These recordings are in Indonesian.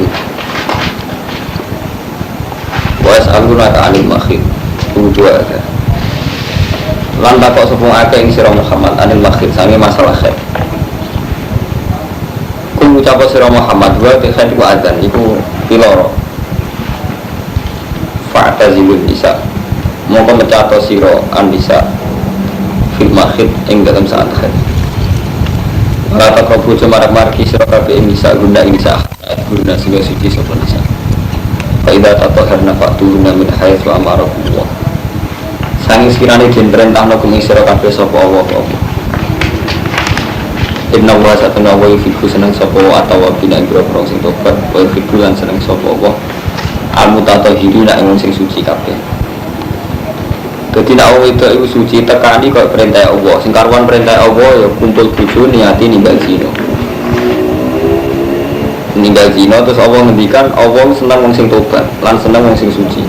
makhil. Wa yas'alunaka 'anil makhil. Dua ada. Lan takok sapa akeh ing sira Muhammad 'anil makhil sange masalah khair. Kul ucap sira Muhammad wa khair ku adzan iku piloro. Fa'tazilun nisa. Mongko mecato sira an nisa fil makhil ing dalam saat khair. Rata kabu cemarak marki sira kabeh ing nisa guna ing nisa guna sing suci sapa nisa. Fa idza tatahharna fa'tuna min haitsu amarakumullah. Sanging sekiranya den perintahna kum sira kabeh sapa Allah apa. Inna wa satuna wa yuhibbu seneng sapa atawa bina ing grogro sing tobat wa yuhibbu lan seneng sapa Allah. Al-mutatahhirina ing sing suci kabeh. Dadi nek wong itu iku suci tekani kok perintah Allah. Sing karuan perintah Allah ya kumpul bojo niati ninggal zina. Ninggal zina terus Allah ngendikan Allah seneng wong sing tobat lan seneng wong sing suci.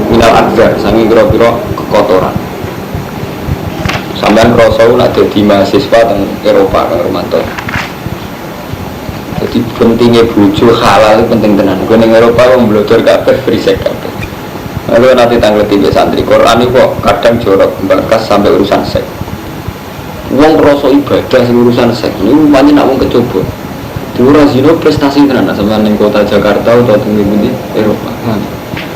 Minal adzar sangi kira-kira kekotoran. Sampeyan krasa nek dadi mahasiswa teng Eropa kang Romanto. Jadi pentingnya bojo halal itu penting tenan. Gue ning Eropa wong blodor kabeh free sex kabeh. Lalu nanti tanggal 3 santri Quran itu kok kadang jorok bakas sampai urusan seks. Wong rasa ibadah sing urusan seks niku pancen nak wong kecoba. Diura zina prestasi tenan sampeyan ning kota Jakarta utawa teng ndi Eropa.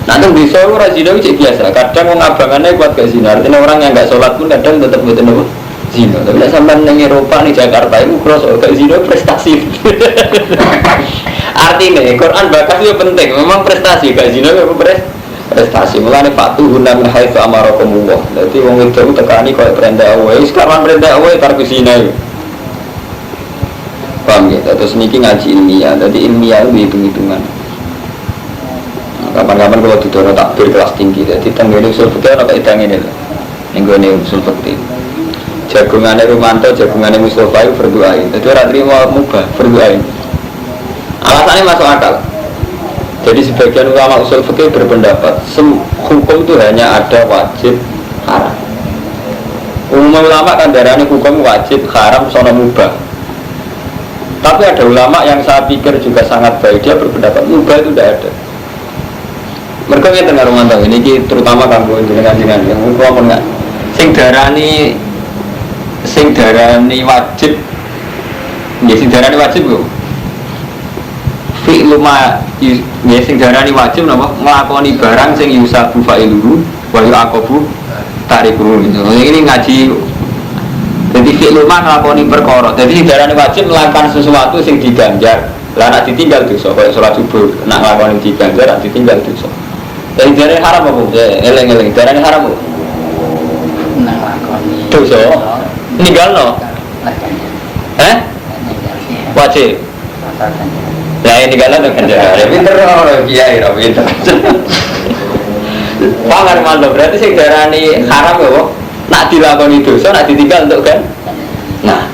Nah, teng desa ora zina iki biasa. Kadang wong abangane kuat gak zina. Artinya orang yang enggak sholat pun kadang tetap mboten apa zina. Tapi nek sampeyan ning Eropa ning Jakarta itu rasa gak zina prestasi. Artinya Quran bakas itu penting. Memang prestasi gak zina apa prestasi. Mulane fatu guna min haitsu amarakumullah. Dadi wong itu tekani koyo perintah Allah. Sekarang perintah Allah tarku zina. Paham ya? Terus niki ngaji ilmiah. Dadi ilmiah itu hitung-hitungan. Kapan-kapan kalau didorong takbir kelas tinggi, jadi tenggene usul fikih ana kaidah ngene lho. Ning gone usul fikih. Jagungane Rumanto, jagungane Mustofa itu berdoa. Jadi ora trimo mubah berdoa. Alasannya masuk akal. Jadi sebagian ulama usul fikih berpendapat hukum itu hanya ada wajib, haram. Umum ulama kan darahnya hukum wajib, haram, sono mubah. Tapi ada ulama yang saya pikir juga sangat baik, dia berpendapat mubah itu tidak ada. Mereka yang tengah rumah tangga ini terutama kamu dengan yang ngomong nggak, sing darani wajib, ya sing darani wajib loh. Fi'luma, ya sing darani wajib nama ngelakoni barang sing yusabu fa'iluhu, wayu akobu tarikuhu. Ini ngaji. Jadi fi'luma ngelakoni perkara. Jadi sing darani wajib melakukan sesuatu sing diganjar. Lah nak ditinggal dosa, kayak sholat subuh nak ngelakoni diganjar, nak ditinggal dosa. Dari darah haram apa? Eleng-eleng, darah haram apa? Ngelakoni dosa? Ninggal no? Wajib? Ya ini ninggal no kan darah pinter orang kiai, orang pinter pangar malu, berarti sih darah ini haram apa? Nak dilakoni dosa, nak ditinggal untuk kan? Nah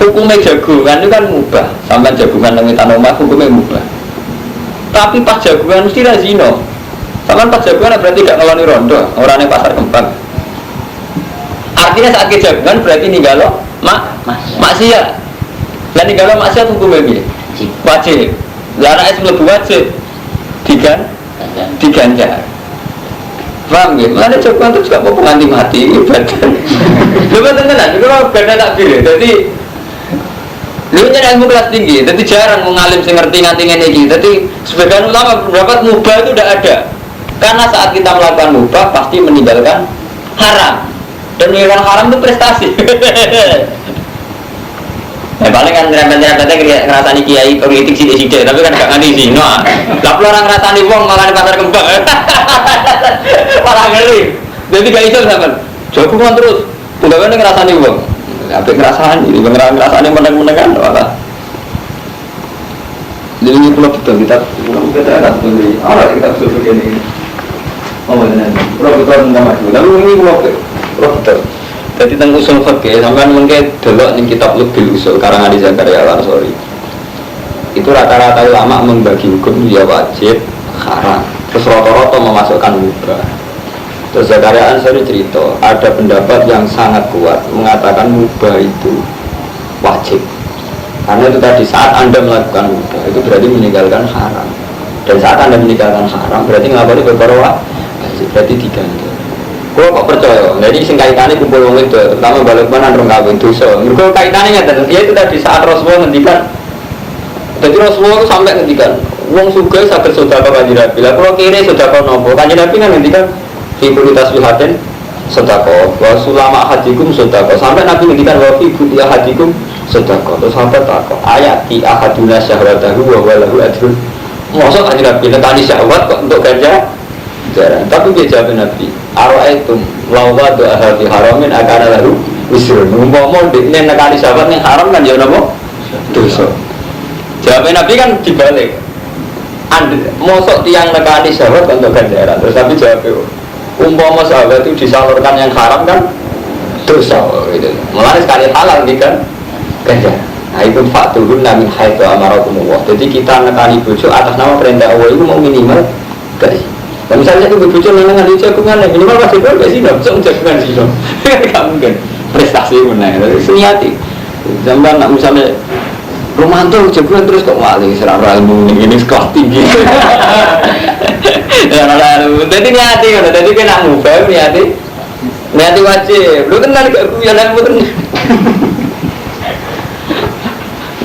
hukumnya jagungan itu kan mubah. Sampai jagungan yang minta nomah, hukumnya mubah. Tapi pas jagungan mesti zina. Sama pas jagungan berarti tidak ngeloni rondo, orangnya pasar kembang. Artinya saat ke jagungan berarti ninggalo maksiat. Dan ninggalo maksiat hukumnya piye? Wajib. Lah nek mlebu wajib diganjar. Paham ya? Mana jagungan itu juga mau nganti mati ibadah. Coba tenan, kalau beda takbir. Jadi lu nyari ilmu kelas tinggi, jadi jarang mengalim sing ngerti nganti ngene iki. Jadi sebagian ulama berpendapat mubah itu tidak ada. Karena saat kita melakukan mubah pasti meninggalkan haram. Dan meninggalkan haram itu prestasi. Paling kan nyerempet-nyerempetnya ngerasani kiai politik sidik-sidik, tapi kan gak nganti zina. Lah orang ngerasani wong malah di pasar kembang. Malah ngeri. Jadi gak iso sampean. Jagungan terus. Penggaweane ngerasani wong. Apa ngerasani, ngerasani meneng-menengan malah. Jadi ini pulau betul kita ada seperti orang kita betul begini. Oh benar. Pulau betul nama itu. Lalu ini pulau betul. Jadi tentang usul fikih sampai mungkin delok ning kitab Lubil Usul karangan di Zakaria Al-Ansori. Itu rata-rata ulama membagi hukum ya wajib, haram. Terus rata-rata memasukkan mubah. Terus Zakaria Al-Ansori cerita, ada pendapat yang sangat kuat mengatakan mubah itu wajib. Karena itu tadi saat Anda melakukan wudhu itu berarti meninggalkan haram. Dan saat Anda meninggalkan haram berarti ngelakoni berkorwa, berarti diganti. Kalau kok percaya, jadi sing kaitannya kumpul wong itu, terutama balik mana orang kawin dosa. Mereka kaitannya nggak, dia itu tadi saat Rasulullah ngendikan. Jadi Rasulullah itu sampai ngendikan, wong suga sakit sedekah kanjeng Nabi. Lah kalau kiri sedekah nopo, kanjeng Nabi kan ngendikan fi kulli tasbihatin sedekah, wa sulama hadikum sedekah. Sampai Nabi ngendikan wa fi kulli hadikum sedekah. Terus sampai takok ayat ti ahaduna syahwatahu wa walahu ajrun. Mosok kanjeng Nabi nekani syahwat kok untuk ganja? Jarang. Tapi dia jawab Nabi, ara'aitum law wada'a fi haramin akana lahu wisrun. Umpama dekne nekani syahwat ning haram kan ya napa? Dosa. Jawabnya Nabi kan dibalik. Mosok tiang nekani syahwat untuk ganjaran. Terus Nabi jawab, umpama syahwat itu disalurkan yang haram kan dosa. Gitu. Mulai sekali halal nih kan ganjaran. Nah itu fakturun min haitsu amarakumullah. Jadi kita nekani bojo atas nama perintah Allah itu mau minimal guys. Dan misalnya itu bojo nang ngene jagungan minimal pasti kok sih dong, jagungan sih dong. Enggak mungkin prestasi menang. Seniati. Zaman nak misalnya romanto jagoan terus kok maling serara ilmu ini sekolah tinggi. Ya lalu jadi niati kan, jadi kena mubah niati wajib. Lu kenal gak aku yang ilmu terus.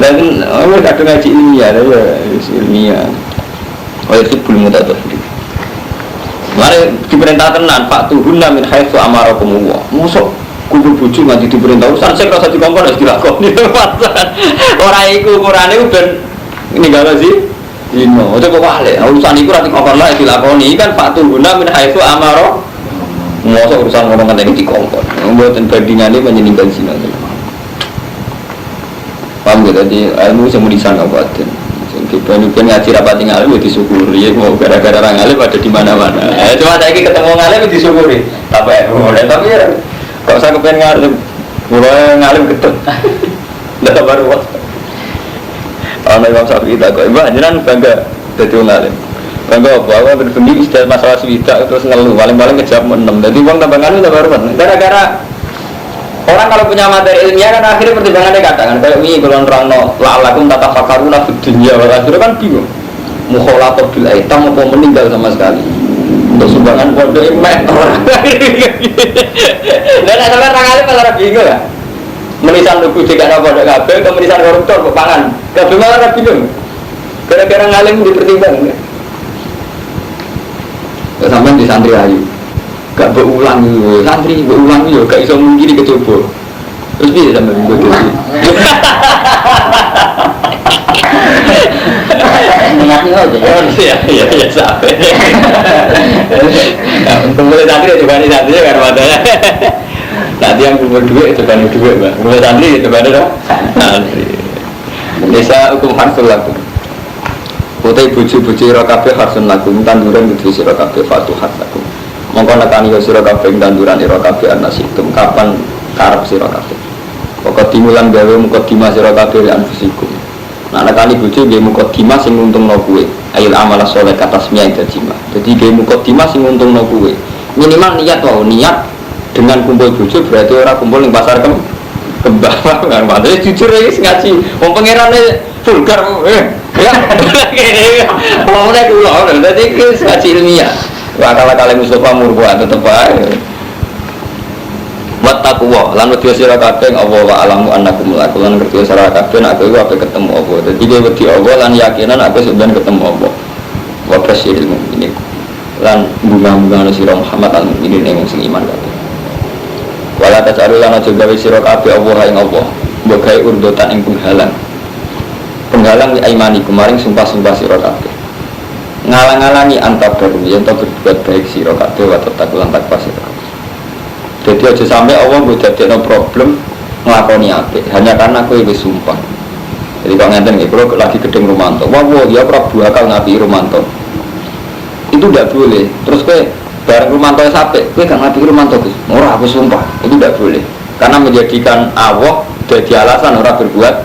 Dan aku kadang ngaji ilmiah, ilmiah. Oh itu belum mudah tuh. Mari diperintah tenan Pak Tuhunna min haitsu amarakumullah. Mosok kumpul bojo nganti diperintah urusan sing rasa dikongkon wis dilakoni. Ora iku ukurane ben ninggalo sih. Dino, ojo kok wale. Urusan iku ora dikongkon lah dilakoni kan Pak Tuhunna min haitsu amara. Mosok urusan ngomong ngene dikongkon. Mboten bandingane menyeningkan sinan. Paham gak tadi ilmu sing mulisan kabupaten. Kita ini ngaji rapat ngalim disyukuri, mau gara-gara orang ngalim ada di mana-mana. Cuma saya ketemu ngalim disyukuri, tapi ya, kalau saya kepengen ngalim, mulai ngalim ketut, dah baru waktu. Kalau Imam Syafi'i tak kau, ibu jangan bangga jadi ngalim, bangga apa? Aku berbunyi istilah masalah swida terus ngeluh, paling-paling kejam 6. Jadi uang tambah ngalim tak baru gara-gara orang kalau punya materi ilmiah kan akhirnya pertimbangannya katakan kayak ini kalau nerangno la'alakum tatafakkaruna fid dunya wal akhirah kan bingung mukhalafah bil aitam apa meninggal sama sekali untuk sumbangan pondok emek orang dan ada orang alim malah bingung ya menisan lugu jika ada pondok kabel atau menisan koruptor kok pangan kabel malah bingung gara-gara ngalim dipertimbangkan sampai di santri ayu gak berulang yo, santri berulang yo, gak iso mungkin kecoba. Terus dia sampai minggu itu. Ingatnya aja. Iya sampai. Kemudian santri juga nih santri kan matanya. Nanti yang kumpul duit itu kan duit mbak. Kemudian santri itu kan ada. Santri. Desa hukum harsul laku. Putai buju-buju rokabe harsun laku. Tanduran buju rokabe fatu harsaku. Mongko nekani yo sira kabeh tanduran ira kabeh ana situm kapan karep sira kabeh. Pokok timulan gawe mukadimah sira kabeh lan fisikum. Nah nekani bojo nggih mukadimah sing nguntungno kowe. Ail amal saleh katasmiyah dajima. Dadi nggih mukadimah sing nguntungno kowe. Minimal niat wae niat dengan kumpul bojo berarti ora kumpul ning pasar kembang kan padahal jujur iki ngaji. Wong pangerane vulgar ya. Wongnya kula dadi iki ngaji ilmiah. Akal-akal Mustafa murbuan tetep ae. Wattaqwa lan wedi sira kabeh Allah wa alamu annakum mulaqu lan ngerti sira kabeh nek kowe ape ketemu apa. Dadi kowe wedi Allah lan yakinan ape sampeyan ketemu apa. Wa basyiril mukminin. Lan bunga-bunga sira Muhammad al mukminin ing sing iman kabeh. Wala tasalu lan aja gawe sira kabeh Allah ing Allah. Mbok gawe urdotan ing penghalang. Penghalang li aimanikum maring sumpah-sumpah sira kabeh. Ngalang-alangi antar baru yang tak berbuat baik sira kabeh wa tatakulan takwa sira. Jadi aja sampai Allah mbok dadekno problem nglakoni apik hanya karena kowe wis sumpah. Jadi kalau ngenten nggih kula lagi gedeng Romanto. Wah ya Prabu akal ngapi Romanto. Itu tidak boleh. Terus kowe bareng Romanto sampai kowe gak ngapi Romanto Gus. Ora aku sumpah. Itu tidak boleh. Karena menjadikan Allah jadi alasan ora berbuat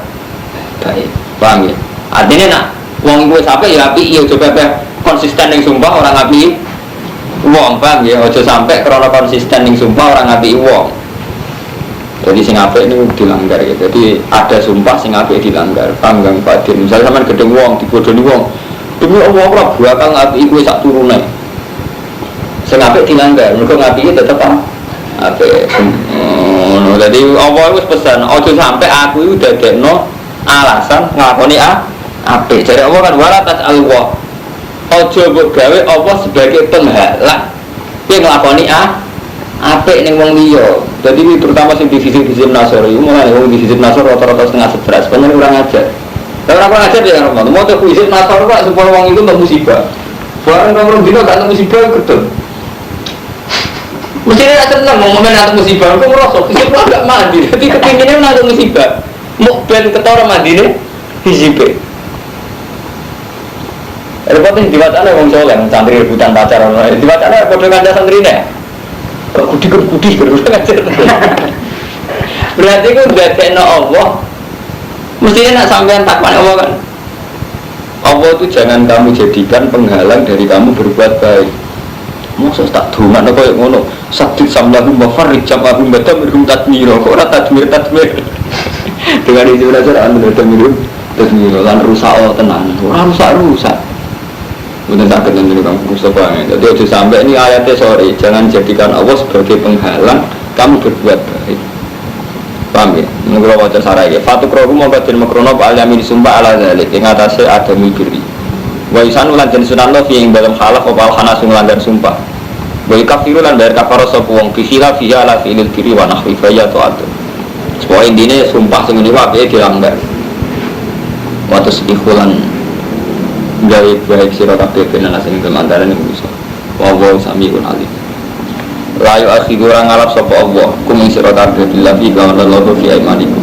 baik. Paham ya? Artinya nak wong kowe sampai ya api ya coba konsisten ning sumpah orang api wong, paham ya? Aja sampai karena konsisten ning sumpah orang api wong. Jadi sing apik ini dilanggar ya. Jadi ada sumpah sing apik dilanggar. Paham Kang Fadil? Misalnya sampean gedeng wong, dibodoni wong. Demi Allah ora bakal ngapiki kowe sak turune. Sing apik dilanggar, mergo ngapiki tetep apik. Jadi Allah wis pesan, aja sampai aku iku dadekno alasan nglakoni apik. Jare Allah kan wala tas'alwa. Aja mbok gawe Allah sebagai penghalang yen nglakoni apik ning wong liya. Jadi terutama sing divisi-divisi Nasor iku mulane wong divisi Nasor rata-rata setengah 11. Pengen ora ngajar. Lah ora ngajar ya Romo. Mau tuh divisi Nasor kok supaya wong iku entuk musibah. Barang nomor dino gak entuk musibah gedhe. Mestinya tak seneng mau ngomongin entuk musibah, kok ngerasa musibah gak mandi. Jadi kepinginnya entuk musibah. Mau ben ketara mandine hisibe. Repotnya diwacana wong soleh, santri rebutan pacaran. Diwacana padha kanca santrine. Kudi-kudi ngajar. Berarti itu dadekno Allah. Mestinya nak sampean takwan Allah kan. Allah itu jangan kamu jadikan penghalang dari kamu berbuat baik. Maksud tak dungan apa yang ngono. Sabit samlahum wa farrij jam'ahum wa tamirhum tadmira. Kok ora tadmir. Dengan itu belajar anu tamirhum tadmira lan rusak tenan. Ora rusak. Benar sakit nanti Kang Mustafa ya. Jadi aja sampai ini ayatnya sorry, jangan jadikan Allah sebagai penghalang kamu berbuat baik. Paham ya? Menurut wajah sarai ya. Fatuk rohu mengkatin makrono ba'al-yamin sumpah ala zalik. Yang atasnya ada mibiri. Wa isan ulan jenis sunan lo yang dalam khalaf opal khanas melanggar sumpah. Wa ikafiru lan bayar kafaroh sopuwong bihila fiha ala fi'ilil diri wa nahwi faya to'atu. Sebuah intinya sumpah sing ini wabih dilanggar. Waktu sedikulan baik sira kabeh ben ana sing kemantaran ning bisa. Wa samiun alim. La yu akhiru orang ngalap sapa Allah kum sira kabeh billahi wa lallahu fi aimanikum.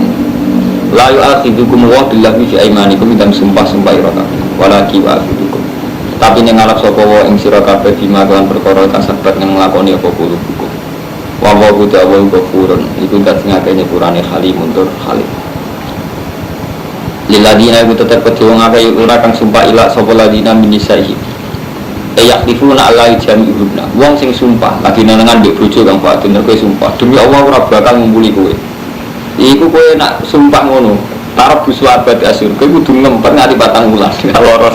La yu akhirukum wa billahi fi aimanikum dan sumpah-sumpah ira kabeh. Walaki wa akhirukum. Tapi ning ngalap sapa wa ing sira kabeh bima kan perkara kasabat ning nglakoni apa kulo hukum. Wa wa ta'ala ghafurun iku dak ngakene purane halimun tur halim. Liladina iku tetep kedhe wong akeh ora kang sumpah ila sapa ladina minisaihi. Yahlifuna ala jami'ihunna. Wong sing sumpah lagi nenengan mbek bojo kang batin kowe sumpah demi Allah ora bakal ngumpuli kowe. Iku kowe nak sumpah ngono, tarab busu abad asyur kowe kudu ngempet nganti 4 wulan lara.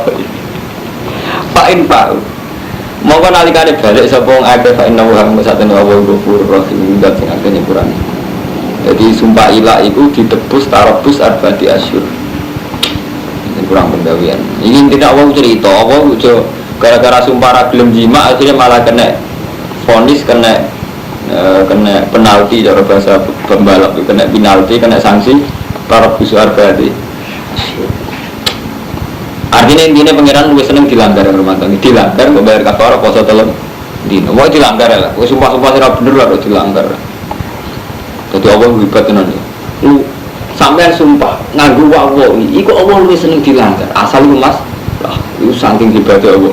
Fa'in fa'u. Monggo nalikane balik sapa wong akeh fa inna wa satene Allah ghafurur rahim ndak sing akeh nyepurane. Jadi sumpah ila iku ditebus tarabus arba'ati asyur. Kurang pendawian. Ini tidak Allah cerita, Allah gara-gara sumpah ragilem jima akhirnya malah kena vonis, kena penalti cara bahasa pembalap, kena penalti, kena sanksi para busuar berarti. Artinya intinya pangeran lebih seneng dilanggar rumah tangga, dilanggar kok bayar kafarah puasa telur dino, mau dilanggar lah, sumpah-sumpah serap bener lah dilanggar. Jadi Allah hebat tenan ya. Sampai sumpah nganggu wawawi, iku Allah lebih seneng dilanggar. Asal itu mas, lah itu saking hebatnya Allah.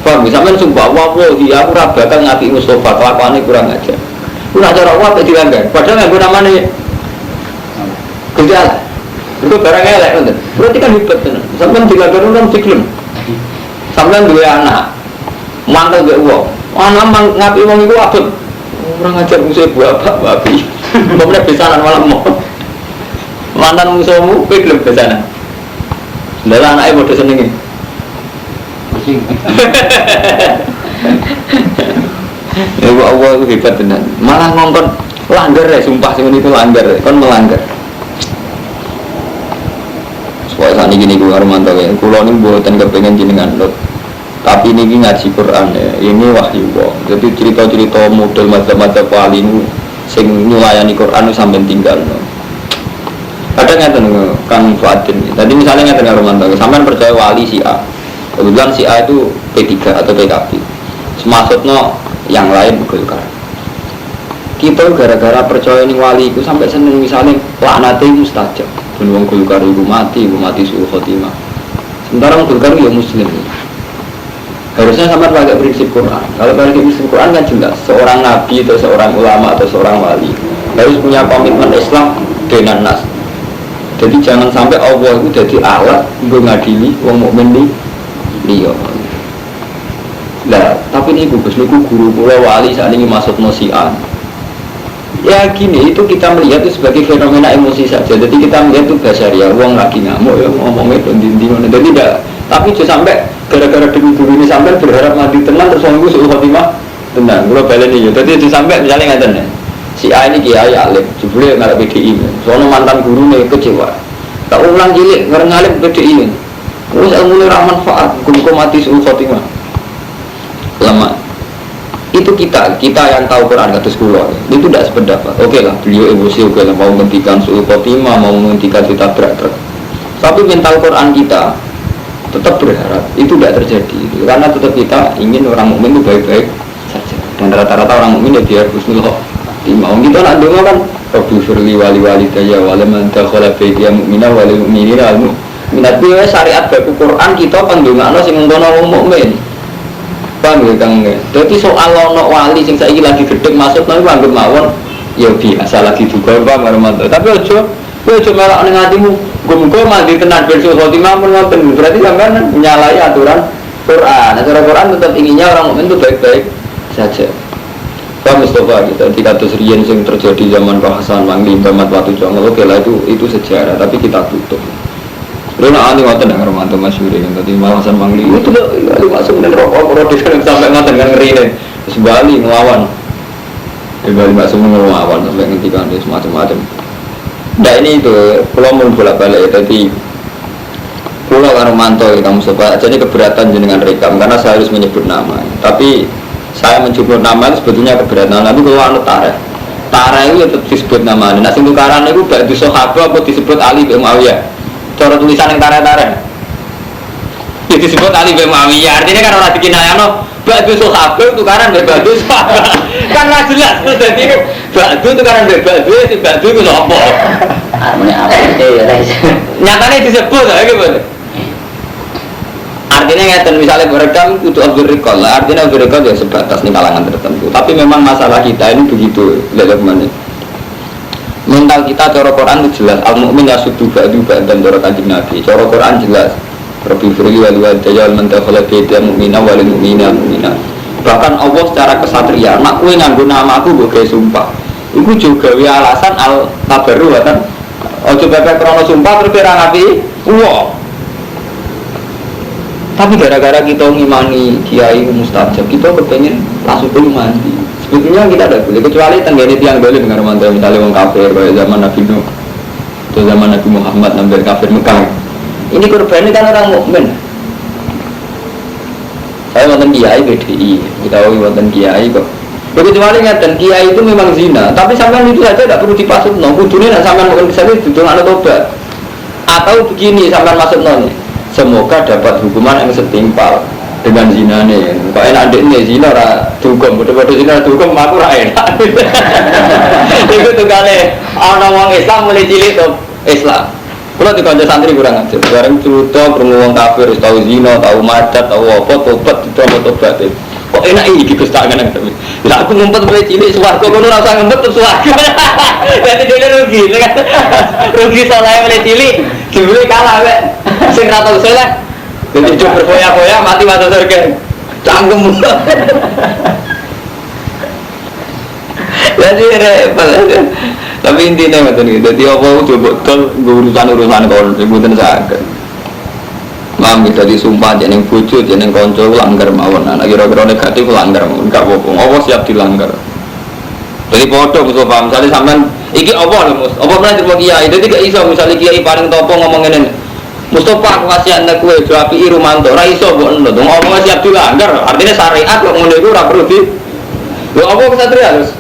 Paham? Sampai sumpah wawawi, aku bakal ngapi Mustafa, kelakuannya kurang aja. Kurang ajar Allah apa dilanggar? Padahal nganggu namanya gejala. Itu barang elek kan? Berarti kan hebat kan? Sampai dilanggar orang ciklon. Sampai dua anak, mantel dua uang. Anak ngapi uang itu apa? Orang ajar musuh buah babi. Kemudian besaran malam mau. Mantan musuhmu, kowe gelem ke sana. Lah anake padha senenge. Kucing. Ya Allah itu hebat tenan. Malah ngongkon langgar ya sumpah sing itu langgar, kon melanggar. Supaya saat ini gue Armanto ya, kulo ini buatan kepengen jenengan lot. Tapi ini ngaji Quran ya, ini wahyu kok. Jadi cerita-cerita model macam-macam wali ini sing nyulayani Quran sampai tinggal. Kadang ngeten Kang Fuadin. Tadi misalnya ngeten Armanto, sampean percaya wali si A. Kebetulan si A itu P3 atau PKB. Maksudnya yang lain Golkar. Kita gara-gara percaya ini wali itu sampai seneng misalnya laknate mustajab. Ben wong Golkar iku mati suul khotimah. Sementara wong Golkar ya muslim. Harusnya sama pakai prinsip Quran. Kalau pakai prinsip Quran kan jelas seorang nabi atau seorang ulama atau seorang wali harus punya komitmen Islam dengan nas. Jadi jangan sampai Allah itu jadi alat untuk ngadili wong mukmin di liya. Lah, tapi ini gugus niku guru kula wali saat ini masuk nosian. Ya gini, itu kita melihat itu sebagai fenomena emosi saja. Jadi kita melihat itu basaria, uang lagi ngamuk ya ngomongnya dinding-dinding. Jadi tidak, tapi juga sampai gara-gara demi guru ini sampai berharap mati tenang terus orang itu suruh khotimah tenang. Kalau balik ini, jadi itu sampai misalnya nggak tenang. Si A ini kiai alim, jebule nggak PDI. Soalnya mantan guru nih kecewa. Tak ulang cilik ngalip PDI. Terus ilmu ramah manfaat, guru mati suruh khotimah. Lama. Itu kita yang tahu Quran kata sekolah itu tidak sependapat. Oke lah, beliau emosi, oke lah, mau menghentikan suul khotimah, mau menghentikan kita berat-berat. Tapi mental Quran kita tetap berharap itu tidak terjadi, karena tetap kita ingin orang mukmin itu baik-baik saja. Dan rata-rata orang mukmin ya biar husnul khotimah. Kita nak dengar kan, Rabbi firli wali daya walaman dakhala baitiya mu'mina wal mu'minina al mu'minat. Biar syariat baku Quran kita pandungakno sing ngono wong mukmin. Paham ya Kang? Jadi soal ono wali sing saiki lagi gedhe masuk nang anggap mawon ya biasa lagi juga Pak Marmanto. Tapi ojo melok ning atimu, muga mandi tenan ben suul khotimah mun ngoten. Berarti sampean menyalahi aturan Quran. Aturan Quran tetap inginnya orang mukmin itu baik-baik saja. Pak Mustafa kita di kados riyen sing terjadi zaman Pak Hasan Mangli Bamat Watu Jongo. Oke lah itu sejarah, tapi kita tutup. Lalu nak aneh ngoten dengan Romanto Masyuri yang tadi Hasan Mangli itu masuk dan rokok produksi yang sampai ngoten dengan ngeri deh. Terus Bali ngelawan, Bali masuk ngelawan sampai ngentikan dia semacam-macam. Nah ini itu pulau mau bolak-balik. Jadi pulau Romanto kamu sebab jadi keberatan jenengan rekam karena saya harus menyebut nama. Tapi saya menyebut nama itu sebetulnya keberatan. Tapi kalau anu Tara itu tetap disebut nama. Nah sing tukaran itu ba'du sahabat apa disebut Ali bin Muawiyah. Cara tulisan yang tarik-tarik itu disebut Ali bin Muawiyah. Artinya kan orang dikinayano ba'du sahabat tukaran ba'du sahabat kan lah jelas. Jadi ba'du tukaran ba'du si ba'du itu apa? Nyatanya disebut gitu. Artinya ngeten misalnya berekam itu Abdul Rikol lah. Artinya Abdul Rikol ya sebatas nih kalangan tertentu. Tapi memang masalah kita ini begitu lihat kemana. Mental kita cara Quran itu jelas al-mu'min yasuddu ba'du ba'dan cara Kanjeng Nabi. Cara Quran jelas Rabbi firli wal wadayal man dakhala baitiya mu'mina wal mu'mina mu'mina. Bahkan Allah secara kesatria nak kowe nganggo nama aku mbok gawe sumpah. Iku juga gawe alasan al-tabarru kan. Ojo bebek krono sumpah terus ora ngapi. Wah. Tapi gara-gara kita ngimani kiai mustajab, kita kepengen langsung dulu mandi. Sebetulnya kita ada boleh, kecuali tenggene tiang boleh dengan mantra misalnya orang kafir pada zaman Nabi Nuh atau zaman Nabi Muhammad nampil kafir Mekah. Ini korbannya kan orang mukmin. Saya wonten kiai PDI, kita wonten kiai kok. Kecuali ngeten kiai itu memang zina, tapi sampean itu saja tidak perlu dipasutno. Kudune nek sampean mungkin kesal itu ana tobat. Atau begini sampean masukno nih. Semoga dapat hukuman yang setimpal dengan zina nih. Kok enak dek nih zina ora dihukum, bodoh-bodoh zina dihukum aku ora enak. Itu tuh kali ana wong Islam mulai cilik tuh Islam. Kalau di kantor santri kurang ajar. Bareng cerita perempuan kafir, tahu zina, tahu madat, tahu apa, tobat, tobat. Kok enak ini gitu tangan yang tapi. Lah aku ngumpet mulai cilik swarga kono ora usah ngumpet terus swarga. Jadi dia rugi, kan? Rugi soalnya mulai cilik, dibeli kalah wek. Sing ra tau saleh. Jadi coba berfoya-foya mati masuk surga. Cangkem. Jadi repot. Tapi intinya ngoten iki. Dadi apa coba tol urusan-urusan kon sebutan saged. Mam bisa disumpah jeneng bojo jeneng kanca langgar mawon. Nah kira-kira negatif langgar mawon enggak apa-apa. Apa siap dilanggar. Jadi podo Mustafa misalnya sampean iki apa lho Mus? Apa meneh terima kiai. Dadi gak iso misalnya kiai paling topo ngomong ngene. Mustafa aku kasih anda kue jawab Irumanto, ra iso mbok endo. Ngomong siap dilanggar. Artinya syariat kok ngono iku ora perlu di. Lho apa kesatria terus?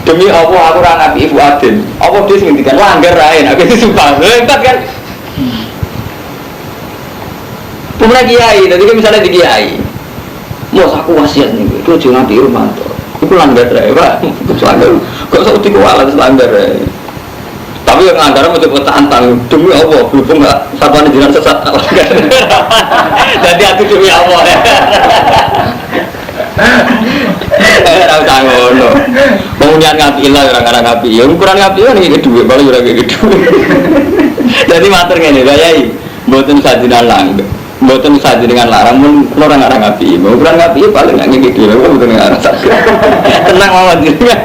Demi apa aku ora nabi Ibu Adin. Apa dia sing ngendikan langgar rae. Aku disumpah. Lha kan pemenang kiai, jadi misalnya di kiai, mau aku wasiat nih, itu jangan Nabi Irumanto, itu langgar ya pak, langgar, kok saya utik walat langgar ya. Tapi yang langgar mau coba tantang, demi Allah, berhubung nggak satuan jiran sesat langgar. Jadi aku demi Allah ya. Tahu tanggung, mau niat ngapi lah orang-orang ngapi, ya ukuran ngapi kan ini duit, baru juga kayak gitu. Jadi mater nih, bayai, buatin sajinan langgar. Buatan saja dengan larang pun orang ngapi, mau kurang ngapi paling nggak gitu, lah bukan ngarang saja. Tenang mawon juga.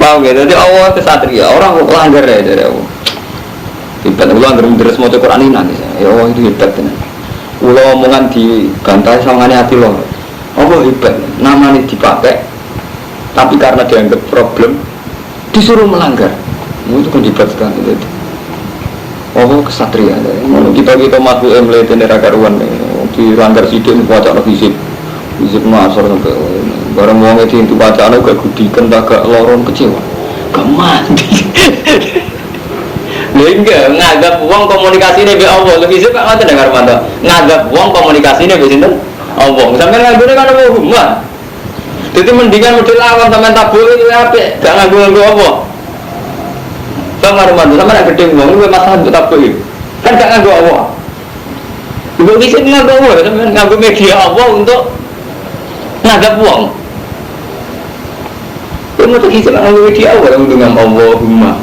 Paham gitu? Jadi Allah kesatria, orang kok langgar ya dari Allah. Hebat, Allah langgar terus mau Quran ini nangis. Ya Allah itu hebat tenan. Allah omongan dibantai sawangane hati lo. Allah hebat, namanya dipakai, tapi karena dianggap problem, disuruh melanggar. Itu kan hebat sekali itu. Allah kesatria. Kita makhluk melihat neraka ruan, dilanggar sidik baca fisik. Isip masar sampai barang wong itu bacaan gak gudikan agak lorong kecewa gak mati. Lha enggak nganggap wong komunikasine mbek Allah lebih isip gak ngoten dengar mantap nganggap wong komunikasine mbek sinten Allah sampeyan nganggone kan apa humah dadi mendingan model awam sampeyan tabuk itu apik gak nganggo apa sampeyan mantap sampeyan gede wong luwih masalah mbek tabuk iki kan gak nganggo Allah mbok isip nganggo Allah sampeyan nganggo media Allah untuk ngadap uang. Kamu tak kisah nganggo media awal dengan Allahumma.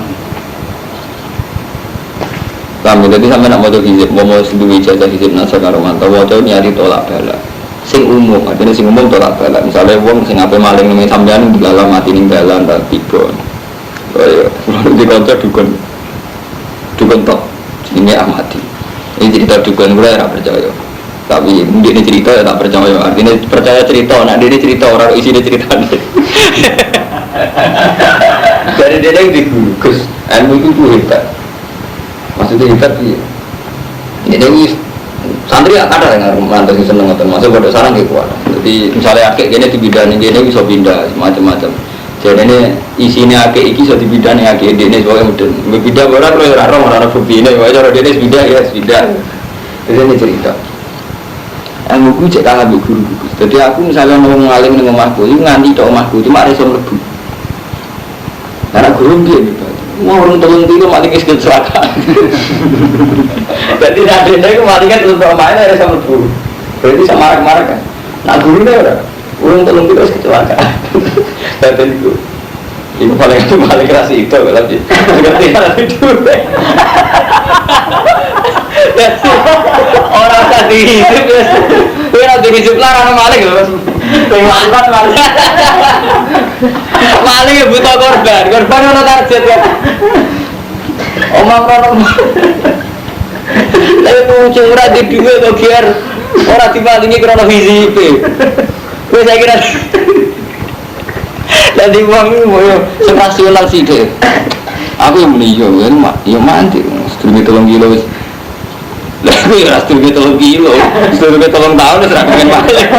Kami jadi sampai nak mau hizib, mau sendiri ijazah hizib nasa karomanto. Wadah ni hari tolak bala. Sing umum, artinya sing umum tolak bala. Misalnya uang sing apa maling nih sampean di dalam mati ning dalan tak tiba. Oh iya, di kantor dukun top. Ini amati. Ini cerita dukun gue tak percaya. Tapi dia ini cerita ya tak percaya, artinya percaya cerita, nah dia cerita orang isi dia cerita dari dia yang digugus, ilmu itu hebat, maksudnya hebat dia. Ini santri ada yang mantan yang seneng atau masuk pada sarang gitu kuat. Jadi misalnya akek gini dibidani gini bisa pindah macam-macam. Jadi ini isinya akek iki bisa dibidani akek ini sebagai modern. Pindah orang kalau orang bukti ini, kalau dia ini pindah ya pindah. Jadi ini cerita. Aku cek kalah mbek guru. Jadi aku misalnya ngomong ngalim ning omahku, iki nganti tok omahku cuma iso mlebu. Karena guru piye gitu. Mau urung 3 kilo mati wis kecelakaan. Berarti nadene iku mati kan untuk omahane iso mlebu. Berarti sama marah-marah kan. Nah gurune ora. Urung 3 kilo wis kecelakaan. Berarti itu. Ini paling keras itu tapi ngerti kan itu. Orang tadi hidup orang tadi hidup larang maling loh manfaat maling ya butuh korban orang target kan omong tapi muncul orang di duit atau biar orang dimalingi karena visip saya kira jadi uang ini mau serasional sih deh aku yang meninjau kan ya mati 3 kilo tapi ya setuju 3 kilo, setuju 3 tahun sudah pengen balik.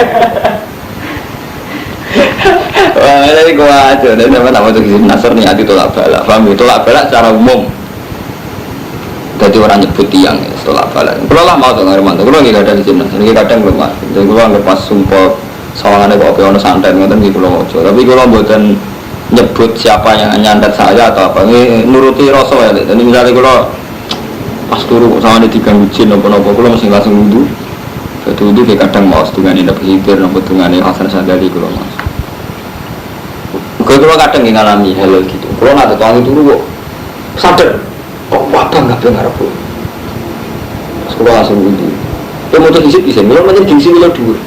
Wah, ini gua aja, dan sama nama tuh kisah nasar nih hati tolak balak, paham ya? Tolak balak secara umum. Jadi orang nyebut tiang ya, tolak balak. Kalau lah mau tuh nggak mantap, kalau nggak ada kisah nasar, ini kadang belum mas. Jadi kalau nggak pas sumpah sawangannya kok ono santet ngoten gitu loh. Tapi kalau buatan nyebut siapa yang nyantet saya atau apa, ini nuruti rasa ya. Jadi misalnya kalau pas turu sama ada diganggu jin apa-apa kalau masih langsung wudhu jadi wudhu kayak kadang mau dengan ini dapat hikir dapat dengan ini Hasan Sadali kalau mas kalau kadang ngalami hal gitu kalau ada tuang turu kok sadar kok apa nggak dengar apa pas kalau langsung wudhu ya mau tuh hisip bisa kalau macam gengsi kalau dua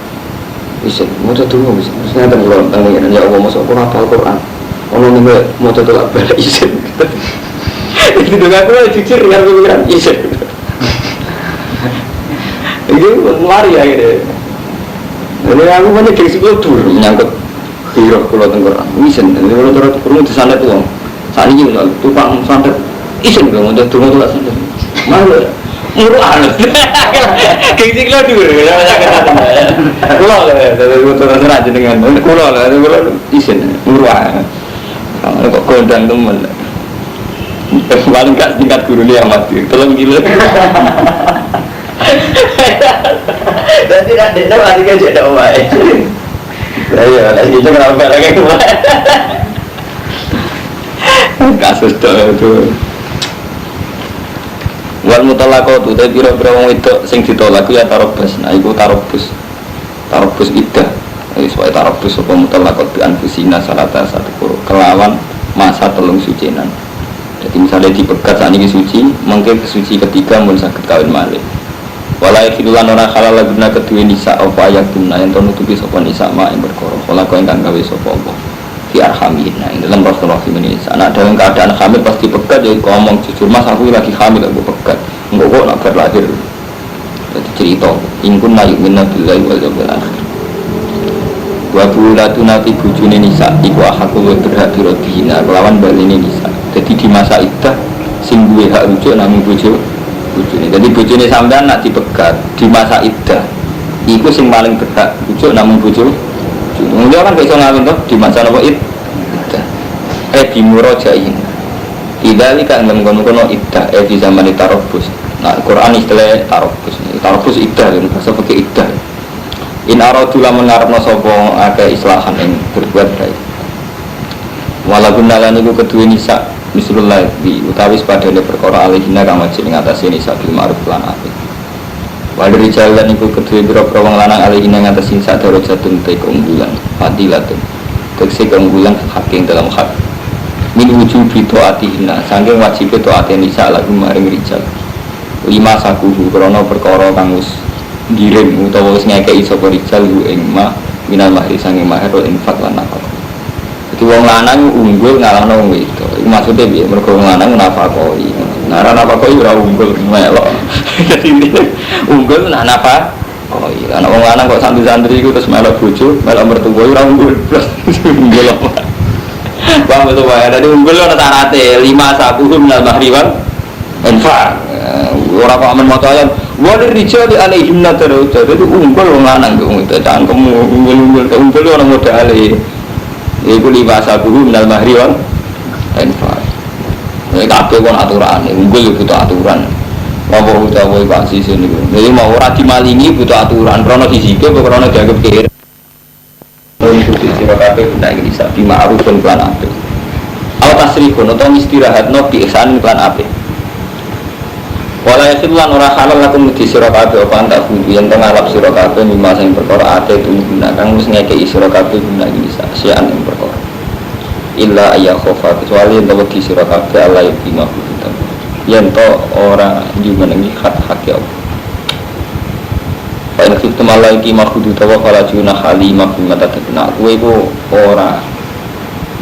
bisa mau tuh dulu bisa ternyata kalau tanya ya Allah masuk aku hafal Quran orang ini mau tuh lah balik isip itu dengan aku jujur dengan pikiran isek itu lari ya gitu jadi aku banyak gengsi kultur menyangkut hero pulau Tengkorak isen jadi pulau Tengkorak perlu disandet uang saat ini tukang sandet isen gak untuk turun tuh sandet malu murah gengsi kultur pulau lah dari motor aja dengan pulau lah isen murah kok kodang temen paling gak tingkat guru dia amatir, tolong gila. Dan tidak ada lagi kan jadi awal. Saya lagi itu kenapa lagi kemarin? Kasus itu. Wal mutalaqatu ta pira-pira wong wedok sing ditolak ya tarobus. Nah iku tarobus. Tarobus iddah. Wis wae tarobus apa mutalaqat bi anfusina salata satu kelawan masa telung sucinan. Jadi misalnya dipegat saat ini suci, mungkin kesuci ketiga mun sakit kawin malih. Walai khilulan orang halal guna kedua nisa apa ayat guna yang nutupi sopan nisa ma yang berkorok. Walau kau ingkang gawe sopo Allah. fi arhamina dalam Rasulullah ini anak dalam keadaan hamil pasti pegat jadi ngomong jujur mas aku lagi hamil aku pegat enggak kok nak berlahir jadi cerita ingkun mayuk minna billahi wal yawmil akhir wa bulatuna fi bujune nisa iku aku berhak dirobina kelawan baline nisa jadi di masa iddah sing duwe hak rujuk namung bojone jadi bojone sampean nak dipegat di masa iddah iku sing paling berhak rujuk namung bojone mungkin kan bisa ngawin tuh di masa nopo iddah di murojain tidak li kan mengkono iddah di zaman tarobus nah Quran istilah tarobus iddah dan bahasa pakai iddah in aradula mengarepno sapa akeh islahan ing berbuat baik walaupun nalan iku kedue nisa misalullah bi utawi padane perkara alihina kang wajib ing atase nisa bil ma'ruf lan apik Walau jalan itu kedua biro-biro wong lanang alihina ngatasin sadaro jatun te keunggulan fadilatun teksi keunggulan haking dalam hak min wujud to'atihina sangking wajib to'atin nisa lagu maring rijal 5 sakuhu krono perkara kang wis ngirim utawa wis ngekeki sapa rijal hu ing ma minal mahri sanging mahar infak lan nafkah jadi wong lanang unggul ngalahno wong itu maksudnya piye mergo wong lanang nafakoi nara nafakoi ora unggul melok jadi unggul nah napa oh iya anak wong lanang kok santri-santri iku terus melok bojo melok mertua ora unggul unggul apa paham betul wae dadi unggul ana syaraté 5 sabuhum minal mahri wal infak ora kok amen maca ayat wa rijal alaihim nadar jadi unggul wong lanang kok itu cangkem unggul ana modale iku 5 sabuhum minal mahri wal infak kabeh kon aturane unggul butuh aturan apa utawa Pak Sisi niku. Jadi mau ora dimalingi butuh aturan, krono disike apa krono dianggap kere. Ikuti sira kabeh nek iki sapi ma'ruf lan plan apik. Aw tasrifun utawa istirahatno bi ihsan plan apik. Wala yasilan ora halal lakum di sira kabeh apa antak kudu yen ngalap sira kabeh mimma sing perkara ate tunggu kang wis ngekeki sira kabeh guna iki sasian ing perkara. Illa ayya khofa kecuali yen wedi sira kabeh Allah yaqina kita. Yen to ora dimenengi hak-hak ya Allah. Pak Nabi Temallah iki makhudu tawa kala juna halimah bimata tekna kowe iku ora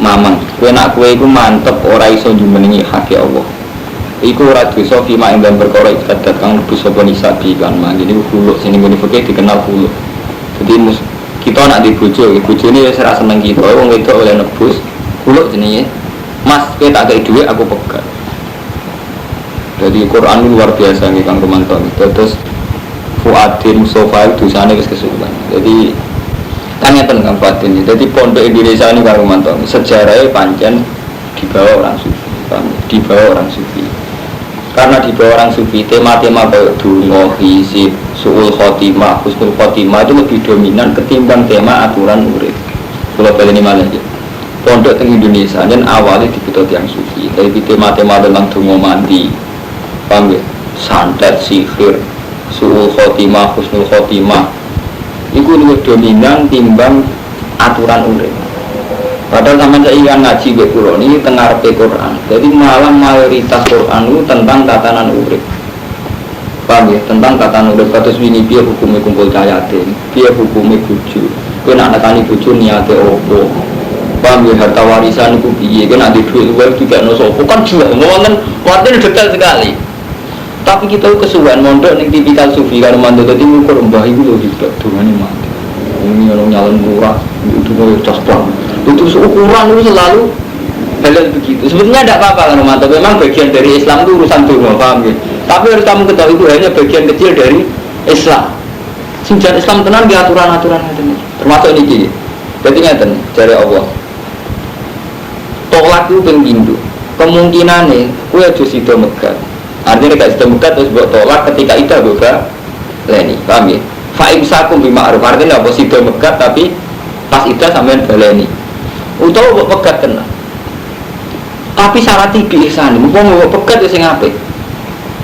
mamang kowe nak kowe iku mantep ora iso dimenengi hak ya Allah. Iku ora dosa fi mak ing perkara ibadat kang lebu sapa nisabi kan mangene huluk sing ngene fikih dikenal huluk. Jadi kita nak di bojo, bojone wis ora seneng kita, wong wedok oleh nebus huluk jenenge. Mas, kowe tak kei dhuwit aku pegat. Jadi Quran luar biasa nih Kang Romanto. Terus Fuadin Mustafa itu dosane wis kesuwen. Jadi tangeten Kang Fuadin. Jadi pondok Indonesia ini Kang Romanto. Sejarahnya pancen dibawa orang sufi, dibawa orang sufi. Karena dibawa orang sufi, tema-tema kayak dungo, hisib, su'ul khotimah, husnul khotimah itu lebih dominan ketimbang tema aturan urip. Kalau balik ini malah ya. Pondok di Indonesia dan awalnya dibutuh yang sufi. Tapi tema-tema tentang dungo mandi, paham ya? Santet, sihir, su'ul khotimah, husnul khotimah itu lebih dominan timbang aturan urip. Padahal sama saya yang ngaji ke Quran ini tengah Quran. Jadi malah mayoritas Quran itu tentang tatanan urip. Paham ya? Tentang tatanan urip. Kados ini biar hukumnya kumpul cayatin, biar hukumnya buju. Kau nak nekani buju niatnya opo. Paham ya? Harta warisan itu biar. Kau nak di duit luar juga nosopo kan juga. Wonten detail sekali. Tapi kita kesuwen mondok ning tipikal sufi karo mandor dadi ngukur mbah iku lho hidup dungane mati. Ini ono nyalon murah, itu mau caspang. Itu ukuran itu selalu halal begitu. Sebetulnya tidak apa-apa kan mantap. Memang bagian dari Islam itu urusan dungo, paham ya? Tapi harus kamu ketahui itu hanya bagian kecil dari Islam. Sejak Islam tenan di aturan-aturan itu, termasuk ini. Jadi ngeten dari Allah. Tolak itu pengindu. Kemungkinannya, kue aja sido megat. Artinya gak sido megat terus buat tolak ketika itu buka leni, paham ya? Fa'imsakum bima'ruf. Artinya apa sido megat tapi pas itu sampean baleni. Utawa mbok pegat kena. Tapi syarat iki ihsan, mumpung mbok pegat sing apik.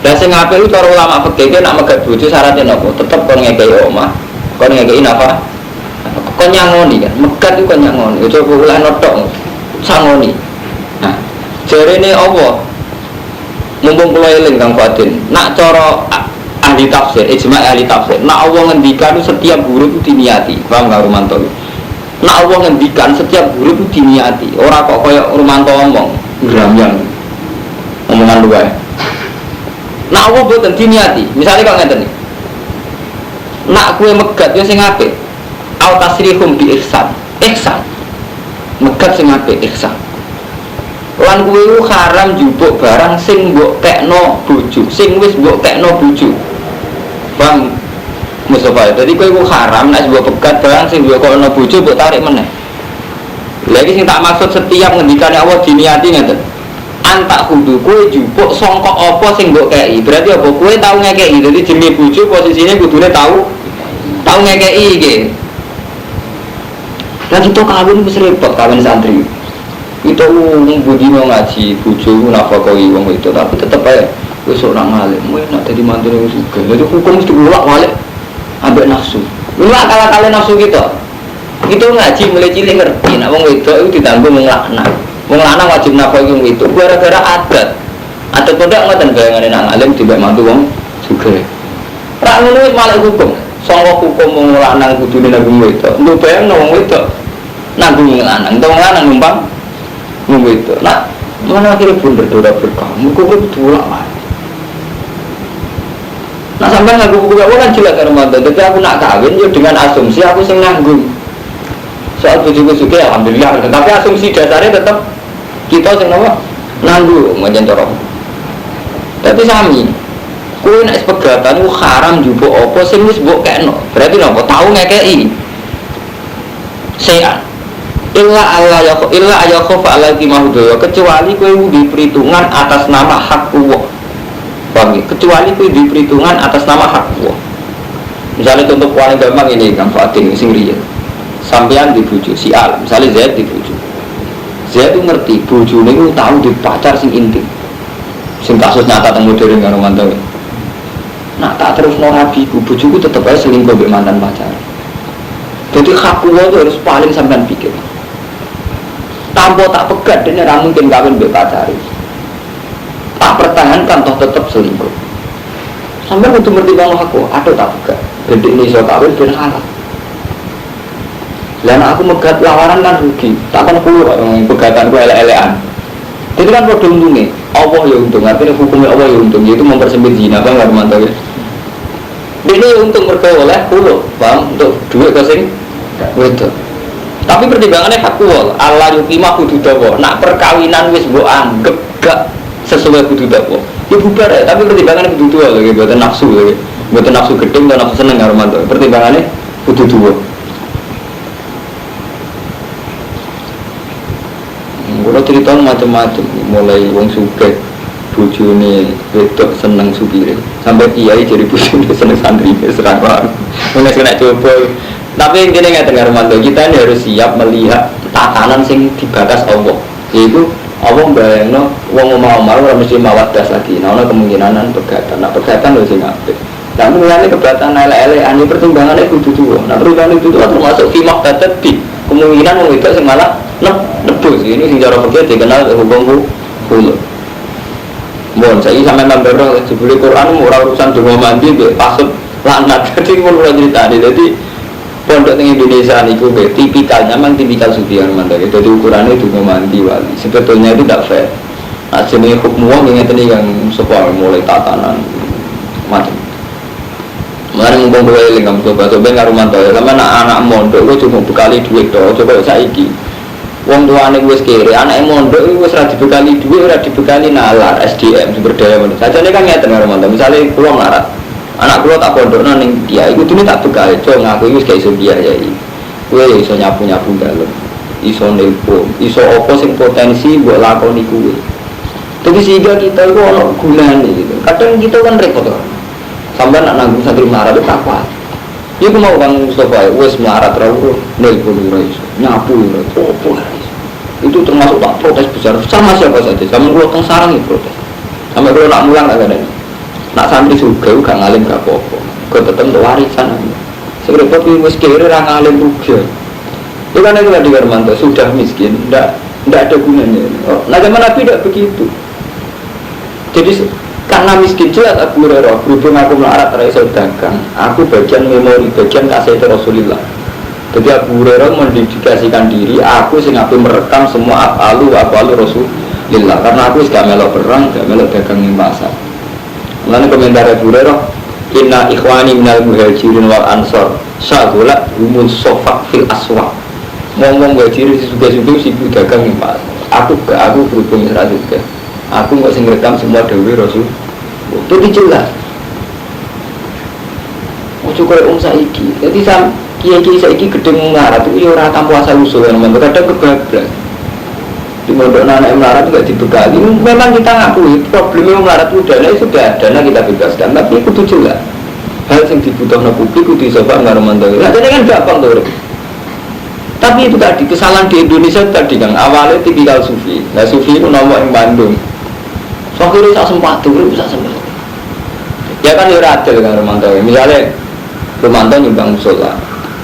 Lah sing apik itu para ulama fikih nek megat bojo syaratnya napa? Tetep kon ngekeki omah, kon ngekeki napa? Kon nyangoni kan. Megat itu kon nyangoni. Aja ulah notok sangoni. Nah, jarene Allah mumpung kula eling Kang Fadil, nak cara ahli tafsir, ijma' ahli tafsir, nak Allah ngendikan setiap huruf itu diniati. Paham Kang Romanto? Nak Allah ngendikan setiap huruf itu diniati. Orang kok kayak Romanto ngomong geramyang omongan luar. Nak Allah buatan diniati. Misalnya kalau ngeten nih, nak kue megat yo sing apik. Au tasrihum bi ihsan. Ihsan. Megat sing apik ihsan. Lan kuwi haram njupuk barang sing mbok tekno bojo, sing wis mbok tekno bojo. Bang Mustafa, jadi kowe haram nek mbok pegat barang sing mbok tekno bojo mbok tarik meneh. Lagi sing tak maksud setiap ngendikane Allah diniati ngeten. Antak kudu kowe njupuk sangka apa sing mbok kei. Berarti apa kowe tau ngekei. Jadi jenenge bojo posisine kudune tau ngekei iki. Lah kita kawin wis repot kawin santri. Itu budino ngaji bojo nafkahi wong itu tapi tetep ae wis ora ngalim enak dadi mantune wis sugih jadi hukum mesti bolak-balik ambek nafsu lha akal-akale nafsu kita itu ngaji mulai cilik ngerti nek wong wedok itu ditanggung wong lanang wajib nafkahi wong itu gara-gara adat pondok ngoten bayangane nak ngalim dibek mantu wong sugih ra ngono wis malah hukum sangka hukum wong lanang kudune nanggung wedok mbok bayangno wong wedok nanggung wong lanang numpang nunggu itu, nah mana akhirnya bener doa berkah, muka betul lah. Nah sampai nggak buka kan jelas Ramadan, tapi aku nak kawin ya dengan asumsi aku sing nanggung. Soal tujuh suka alhamdulillah, tapi asumsi dasarnya tetap kita sing apa nanggung macam corong. Tapi sami, kue nak sepegatan itu haram juga apa sing wis mbok kekno, berarti nopo tahu ngekei. Sehat. Illa ayakhofa ala timahudaya kecuali kowe di perhitungan atas nama hak Allah. Paham ya? Kecuali kowe di perhitungan atas nama hak Allah. Misalnya contoh paling gampang ini Kang Fatin sing riyen. Sampeyan di bojo si Al, misalnya Zaid di bojo. Zaid itu ngerti bojone iku tahu di pacar sing intim. Sing kasus nyata teng modern karo mantan. Nah, tak terus rabiku bojoku tetep ae selingkuh mbek mantan pacar. Jadi hak Allah itu harus paling sampean pikir. Tanpa tak pegat dia tidak mungkin kawin mbek pacari. Tak pertahankan toh tetap selingkuh. Sampai untuk bertimbang aku, aduh tak pegat. Jadi ini so kawin ben halal. Dan aku megat lawaran kan rugi. Tak akan keluar pegatan ku elek-elekan. Jadi kan produk untungnya. Allah ya untung. Artinya hukumnya Allah ya untung. Yaitu mempersempit zina. Bang nggak mantap ya. Ini ya untung mereka oleh pulau. Bang untuk duit ke sini. Betul. Tapi pertimbangannya hak wal Allah yukimah hududawa. Nak perkawinan wis mbok anggap gak sesuai hududawa ya bubar ya, tapi pertimbangannya hududawa lagi buatan nafsu lagi buatan nafsu gedeng atau nafsu seneng ngarumanto pertimbangannya hududawa. Kalau cerita macam-macam mulai wong sugih bojone wedok seneng supire sampai kiai jadi bojone seneng santri serang wae mulai kena coba. Tapi intinya nggak dengar mantu kita ini harus siap melihat tatanan sing dibatas Allah. Yaitu Allah bayangno wong mau orang mesti mawaddas lagi. Nah, kemungkinan pegatan. Nah, pegatan lho sing apik. Tapi mengenai kebatan elek-elek ane pertimbangannya kudu tuwa. Nah, pertimbangan itu termasuk fimak tadi. Kemungkinan wong itu sing malah nebus. Ini sing cara fikih dikenal hukum hulu. Mohon saya sampai membero jebule Quran ora urusan donga mandi mbek pasut lanat. Jadi mun ora critani. Jadi pondok di Indonesia niku tipikalnya memang tipikal sufian mandiri. Jadi ukurannya juga mandi wali. Sebetulnya itu tidak fair. Nah, jenis hukum uang yang ini yang sekolah mulai tatanan macam. Mari ngomong dua eling kamu coba nggak rumah ya. Sama anak mondok gue cuma bekali duit doh. Coba saiki. Wong tuane wis kere, anak mondok wis ora dibekali duit, ora dibekali nalar SDM sumber daya manusia. Sajane kan ngeten karo mantu. Misale kula melarat. Anak kula tak pondokno ning kiai iku dene tak bekali, cok ngaku wis gak iso biayai. Kowe iso nyapu-nyapu dalem. Iso nelpon, iso apa sing potensi mbok lakoni kuwe. Tapi sehingga kita itu ono gunane gitu. Kadang kita kan repot kan. Sampai nak nanggung santri melarat itu tak kuat. Iku mau Kang Mustafa wis melarat ra urus nelpon ora iso, nyapu ora iso. Itu termasuk tak protes besar sama siapa saja. Sama kula teng sarang iki protes. Sampai kula nak mulang tak ada. Nak santri juga gak ngalim gak apa-apa. Kok tetep untuk warisan aja. Sebenarnya wis kira ra ngalim rugi. Itu kan itu tadi Hermanto sudah miskin, tidak ada gunanya. Nah zaman Nabi tidak begitu. Jadi karena miskin jelas Abu Hurairah berhubung aku melarat raiso dagang, aku bagian memori, bagian kaset Rasulullah. Jadi Abu Hurairah mendedikasikan diri, aku sing ape merekam semua apalu Rasulillah, karena aku gak melok perang, gak melok dagang ning pasar. Lalu komentar Abu Hurairah, inna ikhwani minal muhajirin wal ansor syagolat humun sofak fil aswaq. Ngomong muhajirin juga sibuk dagang ning pasar. Aku berhubung Isra juga. Aku nggak sing rekam semua dawuh Rasul. Itu jelas. Ojo koyo saiki. Jadi kiai-kiai saiki gedhe melarat itu ya ora tanpa asal usul yang kadang kebablas. Di mondok anak melarat juga dibekali. Memang kita ngakui problemnya melarat itu sudah dana kita bebaskan, tapi itu jelas. Hal yang dibutuhkan publik itu disobak nggak romantis. Nah, jadi kan gampang tuh. Tapi itu tadi kesalahan di Indonesia tadi kan awalnya tipikal sufi. Nah sufi itu nomor yang Bandung. Soalnya bisa sempat tuh, bisa sempat. Ya kan ya adil kan romantis. Misalnya romantis nyumbang musola.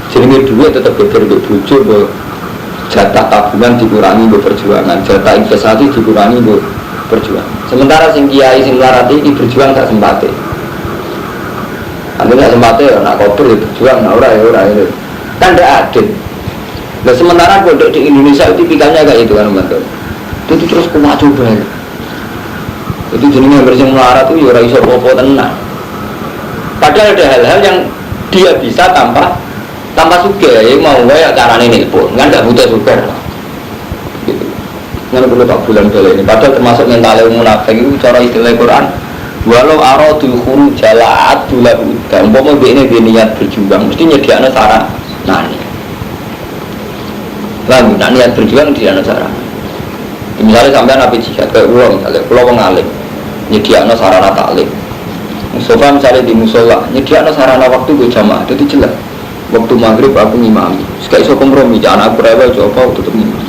Jadi duit tetap berbeda bujur, jatah tabungan dikurangi perjuangan, jatah investasi dikurangi perjuangan. Sementara sing kiai sing melarat ini berjuang tak sempatnya. Artinya sempatnya nak koper ya berjuang, nak ora ya. Kan tidak adil. Nah sementara pondok di Indonesia itu tipikalnya kayak itu kan teman-teman. Itu terus kuat coba. Jadi jenisnya bersih melarat itu ya ora iso apa-apa tenang. Padahal ada hal-hal yang dia bisa tanpa suka ya mau ya caranya nelpon kan gak butuh suka gitu. Nggak perlu tak bulan bela ini padahal termasuk mentalnya munafik itu cara istilah Quran walau aradul khuruj jalaat bulan udah umpama dia niat berjuang mesti nyediakan sarana nani lalu niat berjuang nyediakan sarana misalnya sampai nabi jihad kayak pulau pengalim nyediakan sarana taklim sofa misalnya di musola nyediakan sarana waktu gue jamaah itu jelas. Waktu maghrib aku ngimami, sekali so kompromi, jangan aku rewel coba tetap ngimami.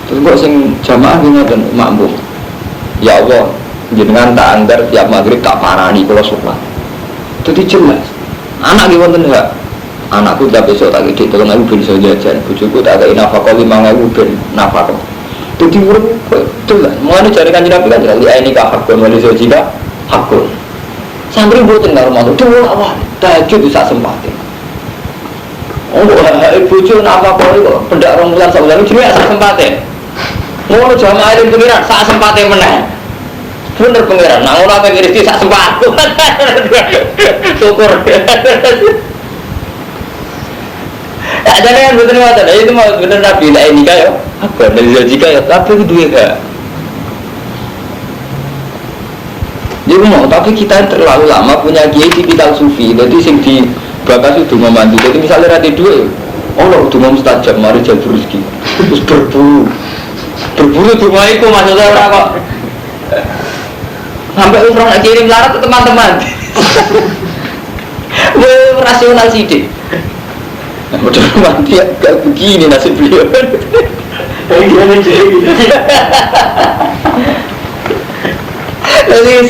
Terus kok sing jamaah ini dan makmum, ya Allah, jenengan tak anggar tiap maghrib tak parani kalau sholat. Jadi jelas, anak gimana enggak? Anakku tak besok tak gede, tolong aku bisa jajan, bujuku tak ada nafkah 5.000 ben nafkah. Jadi urut jelas, mau anu cari kanji nabi kan jelas, ini kahak kembali jika hakul. Sambil buatin nggak rumah tu, dua awal, tahajud bisa sempatin. Oh, bujur apa kau itu? Pendak rombulan sebulan itu juga saat sempatnya. Mau jamaah itu pengiran saat sempatnya menang. Bener pengiran. Nah, orang pengiran itu saat sempat. Syukur. Tak ada yang betul macam itu mau bener nabi lah ini kayo. Aku dari jika ya tapi itu juga. Jadi mau tapi kita terlalu lama punya kiai tipikal sufi. Jadi sing di bakas itu memandu, jadi misalnya rati dua Allah itu mau mustajab, mari jalur rezeki terus berburu cuma itu maksudnya orang kok sampai orang nak kirim larat ke teman-teman rasional sidik udah mati agak begini nasib beliau jadi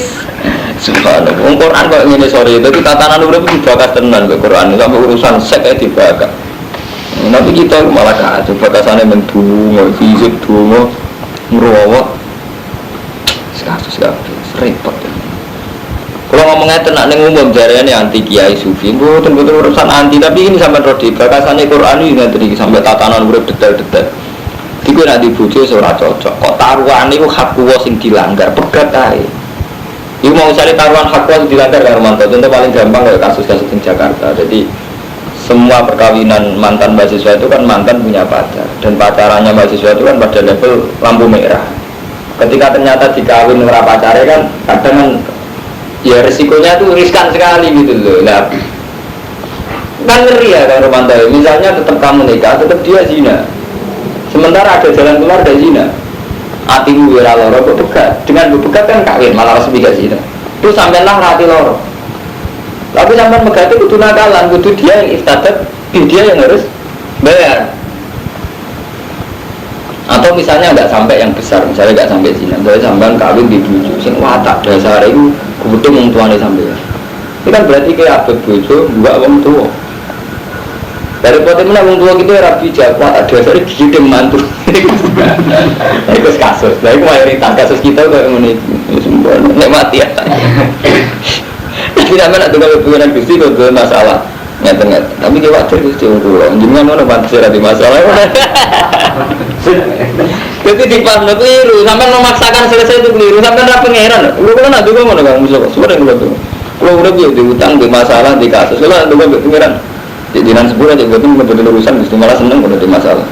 subhanallah, Quran kok ngene sore, tapi tatanan urip dibakar tenan kok Quran, sampai urusan sek ae dibakar. Tapi kita malah kacau, bakasane mendungo, fisik dungo, ngrowok. Kasus repot. Kalau ngomongnya tenan ning umum jarene anti kiai sufi, mboten urusan anti, tapi ini sampai rodi bakasane Quran ini nanti sampai tatanan urip detail-detail. Iku nek dibojo ora cocok. Kok taruhane iku hak kuwo sing dilanggar, pegat ae. Ibu mau cari taruhan hak kuasa dilanggar kan Romanto. Contoh paling gampang kayak kasus-kasus di Jakarta. Jadi semua perkawinan mantan mahasiswa itu kan mantan punya pacar dan pacarannya mahasiswa itu kan pada level lampu merah. Ketika ternyata dikawin ora pacarnya kan kadang kan ya risikonya tuh riskan sekali gitu loh. Nah, kan ngeri ya kan Romanto. Misalnya tetap kamu nikah, tetap dia zina. Sementara ada jalan keluar dari zina. Hatimu wira loro kok pegat dengan bepegat kan kawin malah resmi gak sih terus sampean hati loro tapi sampean megat itu kudu nakalan kudu dia yang iftadat dia yang harus bayar atau misalnya nggak sampai yang besar misalnya nggak sampai zina misalnya sampean kawin di bojo sing watak dasar itu kudu wong tuane sampean itu kan berarti kayak abot bojo mbak wong tua dari potensi wong tua gitu rapi jago watak dasar gigit mantu itu kasus, nah itu mayoritas kasus kita kayak ini sempurna, nek mati ya. Tapi sampai nak tunggal hubungan Gusti kalau masalah Ngeten-ngeten. Tapi dia wajar Gusti kula. Jenengan ono pantes ora di masalah. Jadi dipaham keliru, sampai memaksakan selesai itu keliru, sampai ora pangeran. Kula nak ndonga ngono Kang Musa. Suwe kula tuh. Kula urip yo diutang di masalah di kasus. Kula ndonga mbek pangeran. Jadinan sepura jadi betul urusan Gusti malah seneng kalau ada masalah.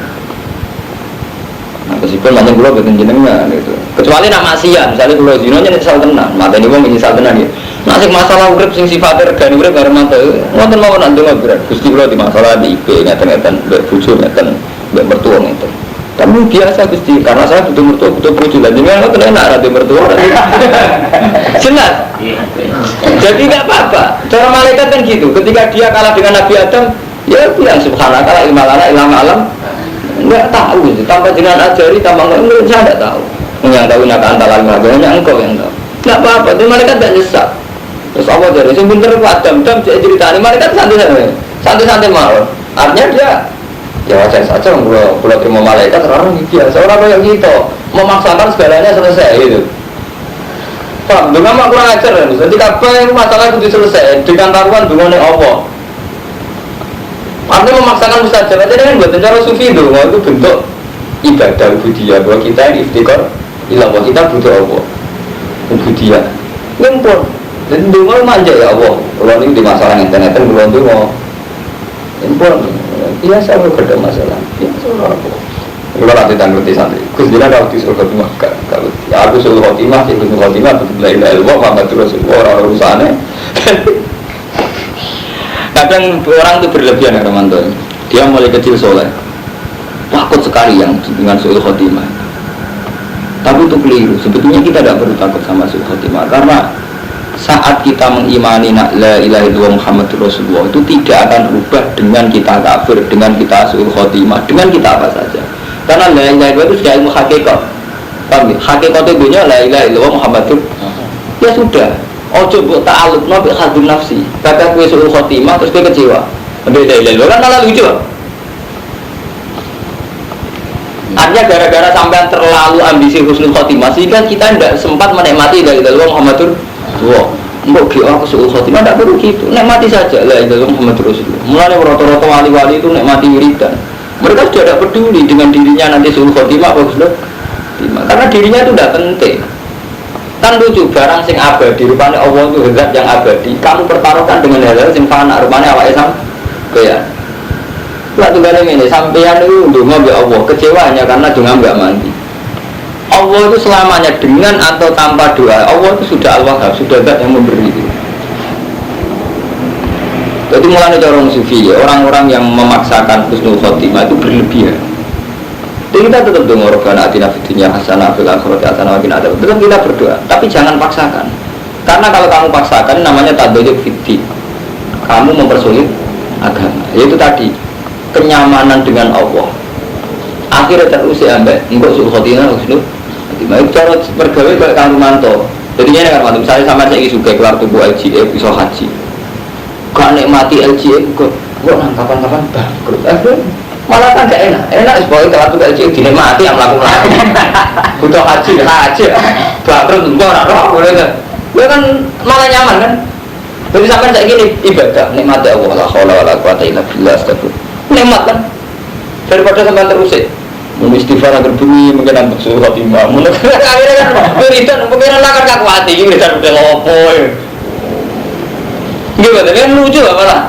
Nah, meskipun macam kula boten jenengan gitu. Kecuali nak maksiat, misalnya kula zina nya nyesal tenan, mateni wong nyesal tenan ya. Nah sing masalah urip sing sifatnya regane urip karo mantu, ngoten mawon nak ndonga berat. Gusti kula di masalah di IP ngeten-ngeten, mbek bojo ngeten, mbek mertua ngeten. Tapi biasa Gusti, karena saya butuh mertua, butuh bojo lan jenengan kok enak ra mertua. Jelas. Jadi enggak apa-apa. Cara malaikat kan gitu. Ketika dia kalah dengan Nabi Adam, ya bilang subhanallah ilmu alam. Enggak tahu itu. Tanpa jenengan ajari, tanpa enggak saya enggak tahu. Yang tahu nak antara hanya engkau yang tahu. Enggak apa-apa. Itu malaikat enggak nyesat. Terus Allah jadi sing pinter Adam ceritane malaikat santai-santai mawon. Artinya dia ya wajar saja kalau terima malaikat orang biasa orang kayak gitu memaksakan segalanya selesai gitu. Paham? Dengan mak kurang ajar kan? Jadi apa yang masalah itu selesai dengan taruhan dengan Allah. Artinya memaksakan mustajab aja kan buat cara sufi itu bentuk ibadah ubudiyah bahwa kita ini iftikar ilah bahwa kita butuh Allah ubudiyah ngumpul dan dengar manja ya Allah kalau ini di masalah internet kan belum tuh mau ngumpul biasa kalau ada masalah biasa Allah kalau nanti tanggung di santri kusdina kalau di surga timah kalau ya aku suruh khotimah sih kusdina khotimah tetap lain ilmu Muhammad Rasulullah orang urusannya kadang orang itu berlebihan ya teman-teman dia mulai kecil soleh takut sekali yang dengan suul khotimah tapi itu keliru sebetulnya kita tidak perlu takut sama suul khotimah karena saat kita mengimani la ilaha illallah Muhammadur Rasulullah itu tidak akan berubah dengan kita kafir, dengan kita suul khotimah, dengan kita apa saja karena la ilaha illallah itu sudah ilmu hakikat paham ya? Hakikat itu punya la ilaha illallah Muhammadur ya sudah ojo buat ta'aluk nabi khadun nafsi kata kue suul khotimah terus kue kecewa la ilaha illallah kan malah lucu artinya gara-gara sampai terlalu ambisi husnul khotimah sehingga kita tidak sempat menikmati la ilaha illallah Muhammadur Rasulullah mbok ki aku suul khotimah tidak perlu gitu nikmati saja la ilaha illallah Muhammadur Rasulullah mulai rata-rata wali-wali itu nikmati wiridan mereka sudah tidak peduli dengan dirinya nanti suul khotimah apa husnul khotimah karena dirinya itu tidak penting kan lucu barang sing abadi rupanya Allah itu zat yang abadi kamu pertaruhkan dengan hal-hal sing fana rupanya awake sampeyan lah tugasnya ini sampeyan itu ndonga mbek Allah kecewa hanya karena donga mbak mandi Allah itu selamanya dengan atau tanpa doa Allah itu sudah al-wahhab sudah zat yang memberi itu. Jadi mulai orang sufi ya, orang-orang yang memaksakan husnul khotimah itu berlebihan. Jadi kita tetap dengar Rabbana atina fid dunya hasanah fil akhirati hasanah wa qina adzab. Tetap kita berdoa, tapi jangan paksakan. Karena kalau kamu paksakan namanya tadayyu fid. Kamu mempersulit agama. Yaitu tadi kenyamanan dengan Allah. Akhirnya terusik ambek engko sul khotimah husnul khotimah. Itu cara bergawe kayak Kang Rumanto. Jadi ini kan Mas, misalnya sampai saya juga keluar tubuh LGE bisa haji. Gak nikmati LGE kok kapan-kapan bangkrut. Malah kan gak enak sebagai kelar tubuh LGE dinikmati yang melakukan butuh haji bangkrut enggak boleh kan. Dia kan malah nyaman kan. Jadi sampai saya gini ibadah nikmati Allah la haula wala quwata illa billah astagfirullah. Nikmat kan daripada sampai terusik istighfar agar bumi mungkin untuk suruh khotimah mungkin akhirnya kan beritan mungkin lah kan kaku hati ini beritan udah ngopo gimana kan lucu apa lah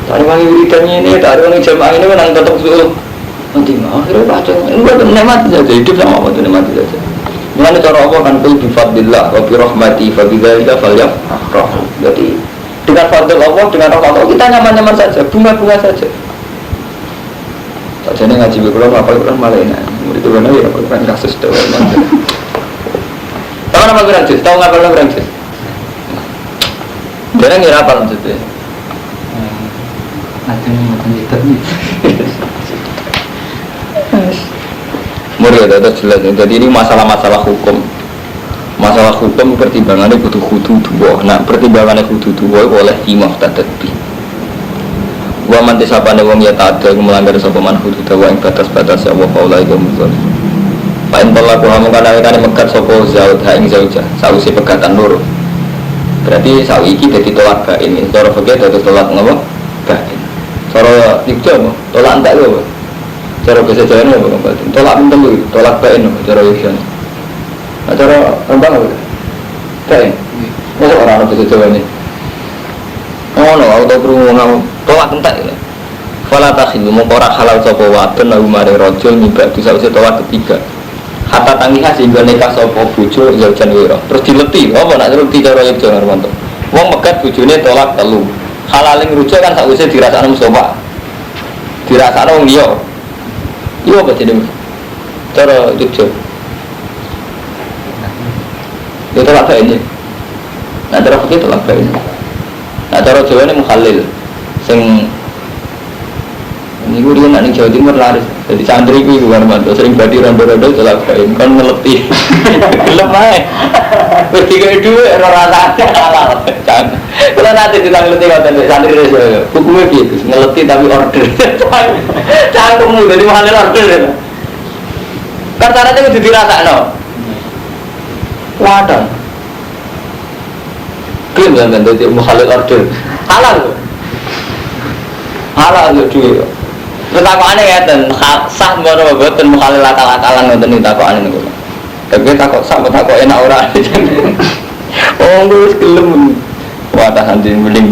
tadi wangi beritannya ini tadi wangi jamaah ini menang tetap suruh khotimah akhirnya baca ini buat nikmati saja hidup sama apa tuh nikmati saja mulanya cara Allah kan kul bifadlillah wa birahmati fabidzalika falyafrah jadi dengan fadl Allah dengan rahmat Allah kita nyaman-nyaman saja bunga-bunga saja. Jadi ngaji berkurang apa kurang malah ini. Murid itu benar ya kurang kasus doang. Tahu nama kurang jus? Tahu ngapa kurang jus? Dia ngira apa maksudnya? Ada yang menjadi murid ada jelas. Jadi ini masalah-masalah hukum. Masalah hukum pertimbangannya butuh hudu dua. Nah pertimbangannya hudu dua oleh imam tadabbi. Wa man tisabane wong ya ta'adda melanggar sapa man hududawa ing batas-batas ya wa qaula iku muzal. Fa in talaku hamu kana megat sapa zaud ha ing zaujah sawise pegatan loro. Berarti sawi iki dadi tolak bain. Cara fikih dadi tolak ngapa? Bain. Cara Yogyakarta, tolak entek lho. Cara bahasa Jawa apa berarti? Tolak pinten lho, tolak bain cara Yogyakarta. Nah cara Rembang apa? Bain. Masa orang bahasa Jawa ini? Oh no, aku tahu kerungu tolak entek lho. Fala takhilu mongko ora halal sapa wadon lalu mare rajul nyibak sawise tolak ketiga. Hatta tangiha sehingga nikah sapa bojo zaujan wira. Terus dileti, apa nak dileti cara Yogyakarta? Wong megat bojone tolak telu. Halaling rujuk kan sakwise dirasakno Mustafa. Dirasakno wong liya. Iya apa jenenge? Cara Jogja. Ya tolak bae ini. Nah cara fikih tolak bae ini. Nah cara Jawa ini mukhalil. Sing niku riyen ning Jawa Timur laris. Jadi santri kuwi luar mantu sering badi rondo-rondo tolak bae kan ngeleti. Gelem ae. Wis digawe dhuwit ora rasane halal. Kalau nanti kita ngeleti konten santri resiko, hukumnya gitu, ngeleti tapi order. Cangkemmu dari mahal order. Karena caranya itu dirasa no. Wadah. Klaim kan dari mahal order. Halal. Halal itu. Tetapi aneh ya dan sah baru buat dan mahal akal-akalan nonton itu takut aneh nih. Tapi takut sah takut enak orang. Oh gue kelem. Wadah nanti mending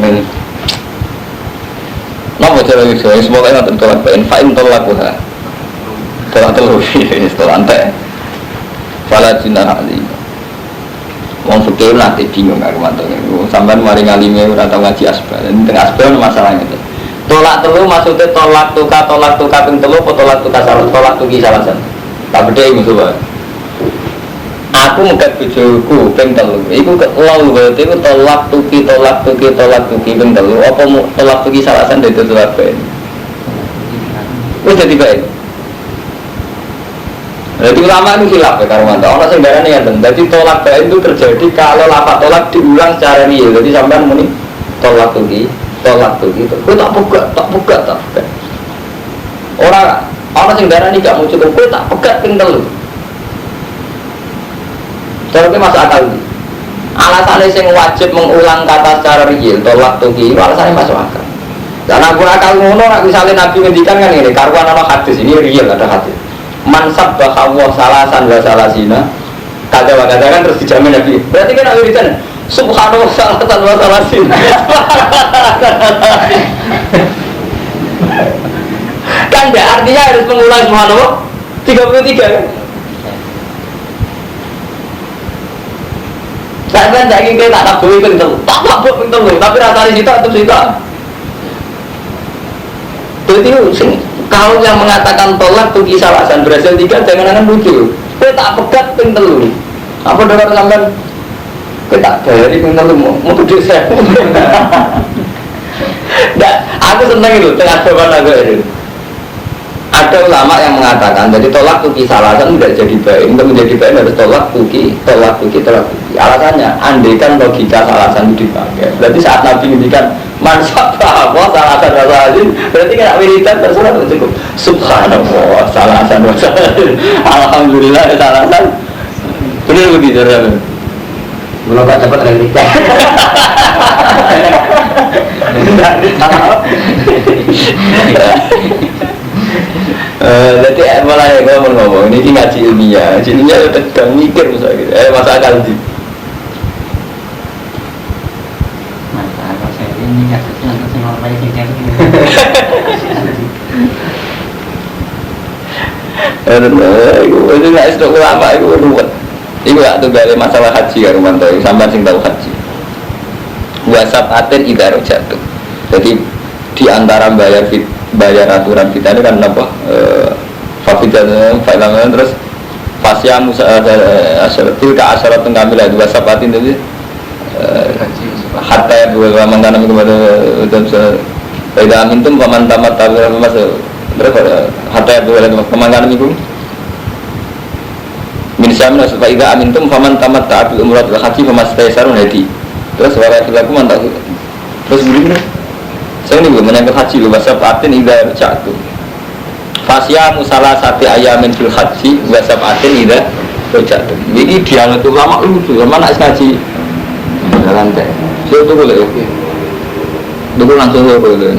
nama cara itu semoga yang tolak bain fa'in tolak buha tolak telur ini setelah ante fala jinah ali wong fikir nanti bingung aku mantengnya sampai mari ngalimnya udah tau ngaji asbal ini tengah asbal masalahnya itu tolak telur maksudnya tolak tuka ping telur atau tolak tuka salah tolak tuki salah satu tak beda ini coba aku megat bojoku ping telu. Iku lalu berarti iku tolak tuki ping telu. Apa tolak tuki salasan dadi tolak bae. Wis dadi bae. Jadi ulama itu khilaf ya karo mantap. Ana sing darane ngeten. Dadi tolak bae itu terjadi kalau lafaz tolak diulang secara real. Jadi sampean muni tolak tuki. Kowe tak pegat. Ora ana sing darane gak mau cukup kowe tak pegat ping telu. Jadi masuk akal ini. Alasannya yang wajib mengulang kata secara real, tolak tuki, alasannya masuk akal. Dan aku akal ngono, misalnya Nabi ngendikan kan ini, karuan ada hadis, ini real ada hadis. Mansab bahwa salasan wa salasina, kata kan terus dijamin Nabi. Berarti kan Nabi ditanya, subhanallah salasan wa salasina. Kan ya artinya harus mengulang subhanallah 33 kan? Saya tak ingin tak tabui pintu, tak tabuk pintu, tapi rasanya situ atau situ. Jadi kalau yang mengatakan tolak tuh kisah alasan berhasil 3 jangan lucu. Kita tak pegat pintu. Apa dengar sampean? Kita tak dari pintu mau tujuh saya. Nah, aku senang itu tengah jawaban aku ini. Ada ulama yang mengatakan jadi tolak tuki salasan tidak jadi baik, untuk menjadi baik harus tolak tuki. Alasannya andaikan logika salasan itu dipakai, berarti saat Nabi ngendikan mansab bahwa salasan wasalin, berarti kan wiridan terserah cukup subhanallah salasan wasalin, alhamdulillah salasan benar begitu kan? Belum tak dapat replika. Jadi malah yang ngomong ini ngaji ilmiah udah tegang mikir misalnya gitu. Masa akal sih masa akal saya ini nggak sesuai normal yang kayak gini. Itu nggak sedok ulama itu ruwet. Itu nggak tuh dari masalah haji ya Romanto sampai sing tahu haji wasap aten idaro jatuh. Jadi di antara bayar aturan kita ini kan apa fafidan fa'ilaman terus fasya musa asyaratul ka asyaratun kamilah dua sabatin tadi hatta ya dua mengtanam kepada pada amintum paman tamat tabir masuk terus hatta ya dua pemangkanan itu min syamna supaya ida amintum paman tamat ta'abil umrat wal haji pemastaisarun hadi terus wala khilaku mantap terus begini saya ini menyangkut haji bahasa patin ida jatuh fasya musalah sati ayamin fil haji bahasa patin ida jatuh ini dialog itu lama lucu lama nak ngaji jalan teh saya tuh boleh oke dulu langsung saya boleh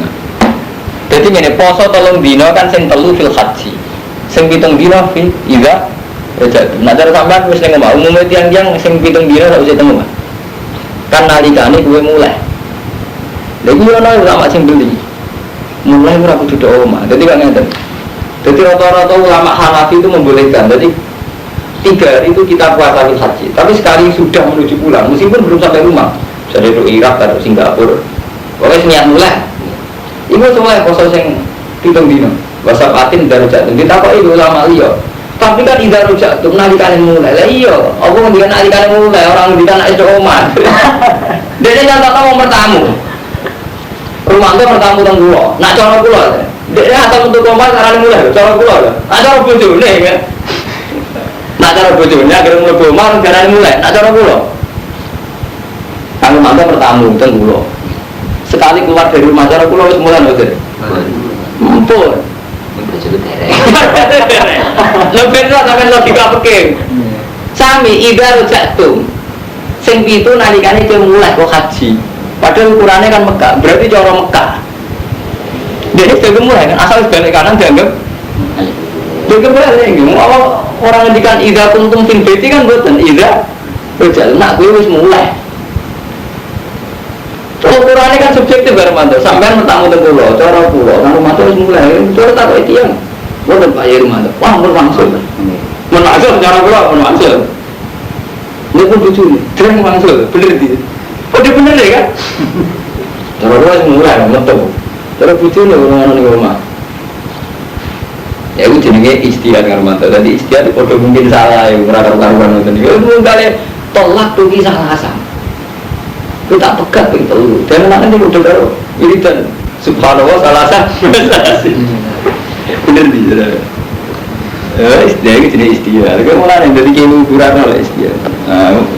jadi Jadi ngene poso 3 dina kan sing 3 fil haji. Sing 7 dina fi idza raja'tum. Nah cara sampean wis ning omah umume tiyang-tiyang sing 7 dina sak usih temu. Kan nalikane kuwe mulai. Lha iki ono ulama sing beli. Mulai ora kudu tok omah. Dadi kok ngeten. Jadi rata-rata ulama Hanafi itu membolehkan. Jadi 3 hari itu kita puasa fil haji. Tapi sekali sudah menuju pulang, meskipun belum sampai rumah, misalnya itu Irak atau Singapura, pokoknya niat mulai. Ibu semua yang poso sing 7 dino, bahasa patin daru jatuh. Kita kok itu ulama liya. Tapi kan daru jatuh nalikane mulai. Lah iya, apa ngendikan nalikane mulai orang ngendikan nek omah. Dene nyantak mau bertamu. Rumah itu bertamu teng kula. Nak cara kula. Dene atau untuk omah carane mulai, cara kula. Nak cara bojone kan. Nak cara bojone agar mlebu omah carane mulai. Nak cara kula. Kang mangga bertamu teng kula. Sekali keluar dari rumah cara kula wis mulai mboten. Mumpul. Lebih lah sampai logika peking. Sami idar jatuh. Sing pitu nalikane dia mulai kok haji. Padahal ukurannya kan Mekah, berarti cara Mekah. Jadi dia mulai kan asal balik kanan dianggap. Dia balik ini. Orang ngendikan idar kuntum fil baiti kan mboten idar jatuh. Nak kuwi wis mulai. Ukurannya kan subjektif Hermanto, sampean bertamu teng kula, cara kula, kan rumah wis mulai, cara tak kok tiyang. Wonten Pak Hermanto, wah mun langsung. Mun langsung cara kula mun langsung. Niku bojone, dereng langsung, bener iki. Kok dia bener ya kan? Cara kula wis mulai metu. Cara bojone ngono ning omah. Ya itu jenenge istihad Hermanto. Dadi istihad padha mungkin salah ya ora karuan ngoten iki. Mung kali tolak tuh ki salah asam. Kita pegat begitu, dan mana ini udah karo ini dan subhanallah salah bener nih, istilah itu jenis istilah. Kalau mana yang dari kini ukuran lah istilah.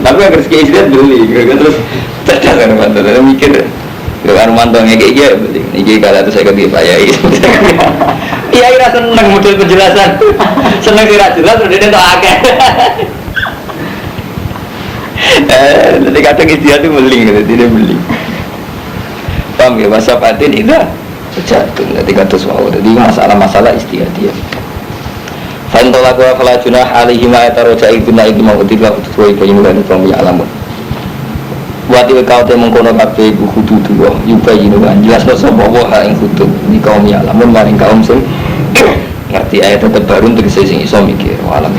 Tapi yang harus istilah beli, terus cerdas kan mantan, dan mikir, kalau mantan kayak gini, ini kalau itu saya ganti Pak Yai. Yai rasa seneng model penjelasan, seneng tidak jelas, udah dia tak akeh. Nanti kadang istilah itu beling, tidak beling. Paham ya, masa patin itu jatuh. Nanti kata suau, jadi masalah-masalah istilah dia. Fantola gua falajuna alihi ma'ataroja ibuna itu mau ketika utuh ibayin dan kami alamun. Wati kau te mengkono kafe ibu kudu dua, ibayin kan jelas no sopoh yang kudu di kaum alamun maring kaum sing ngerti ayat terbaru untuk sing iso mikir alam.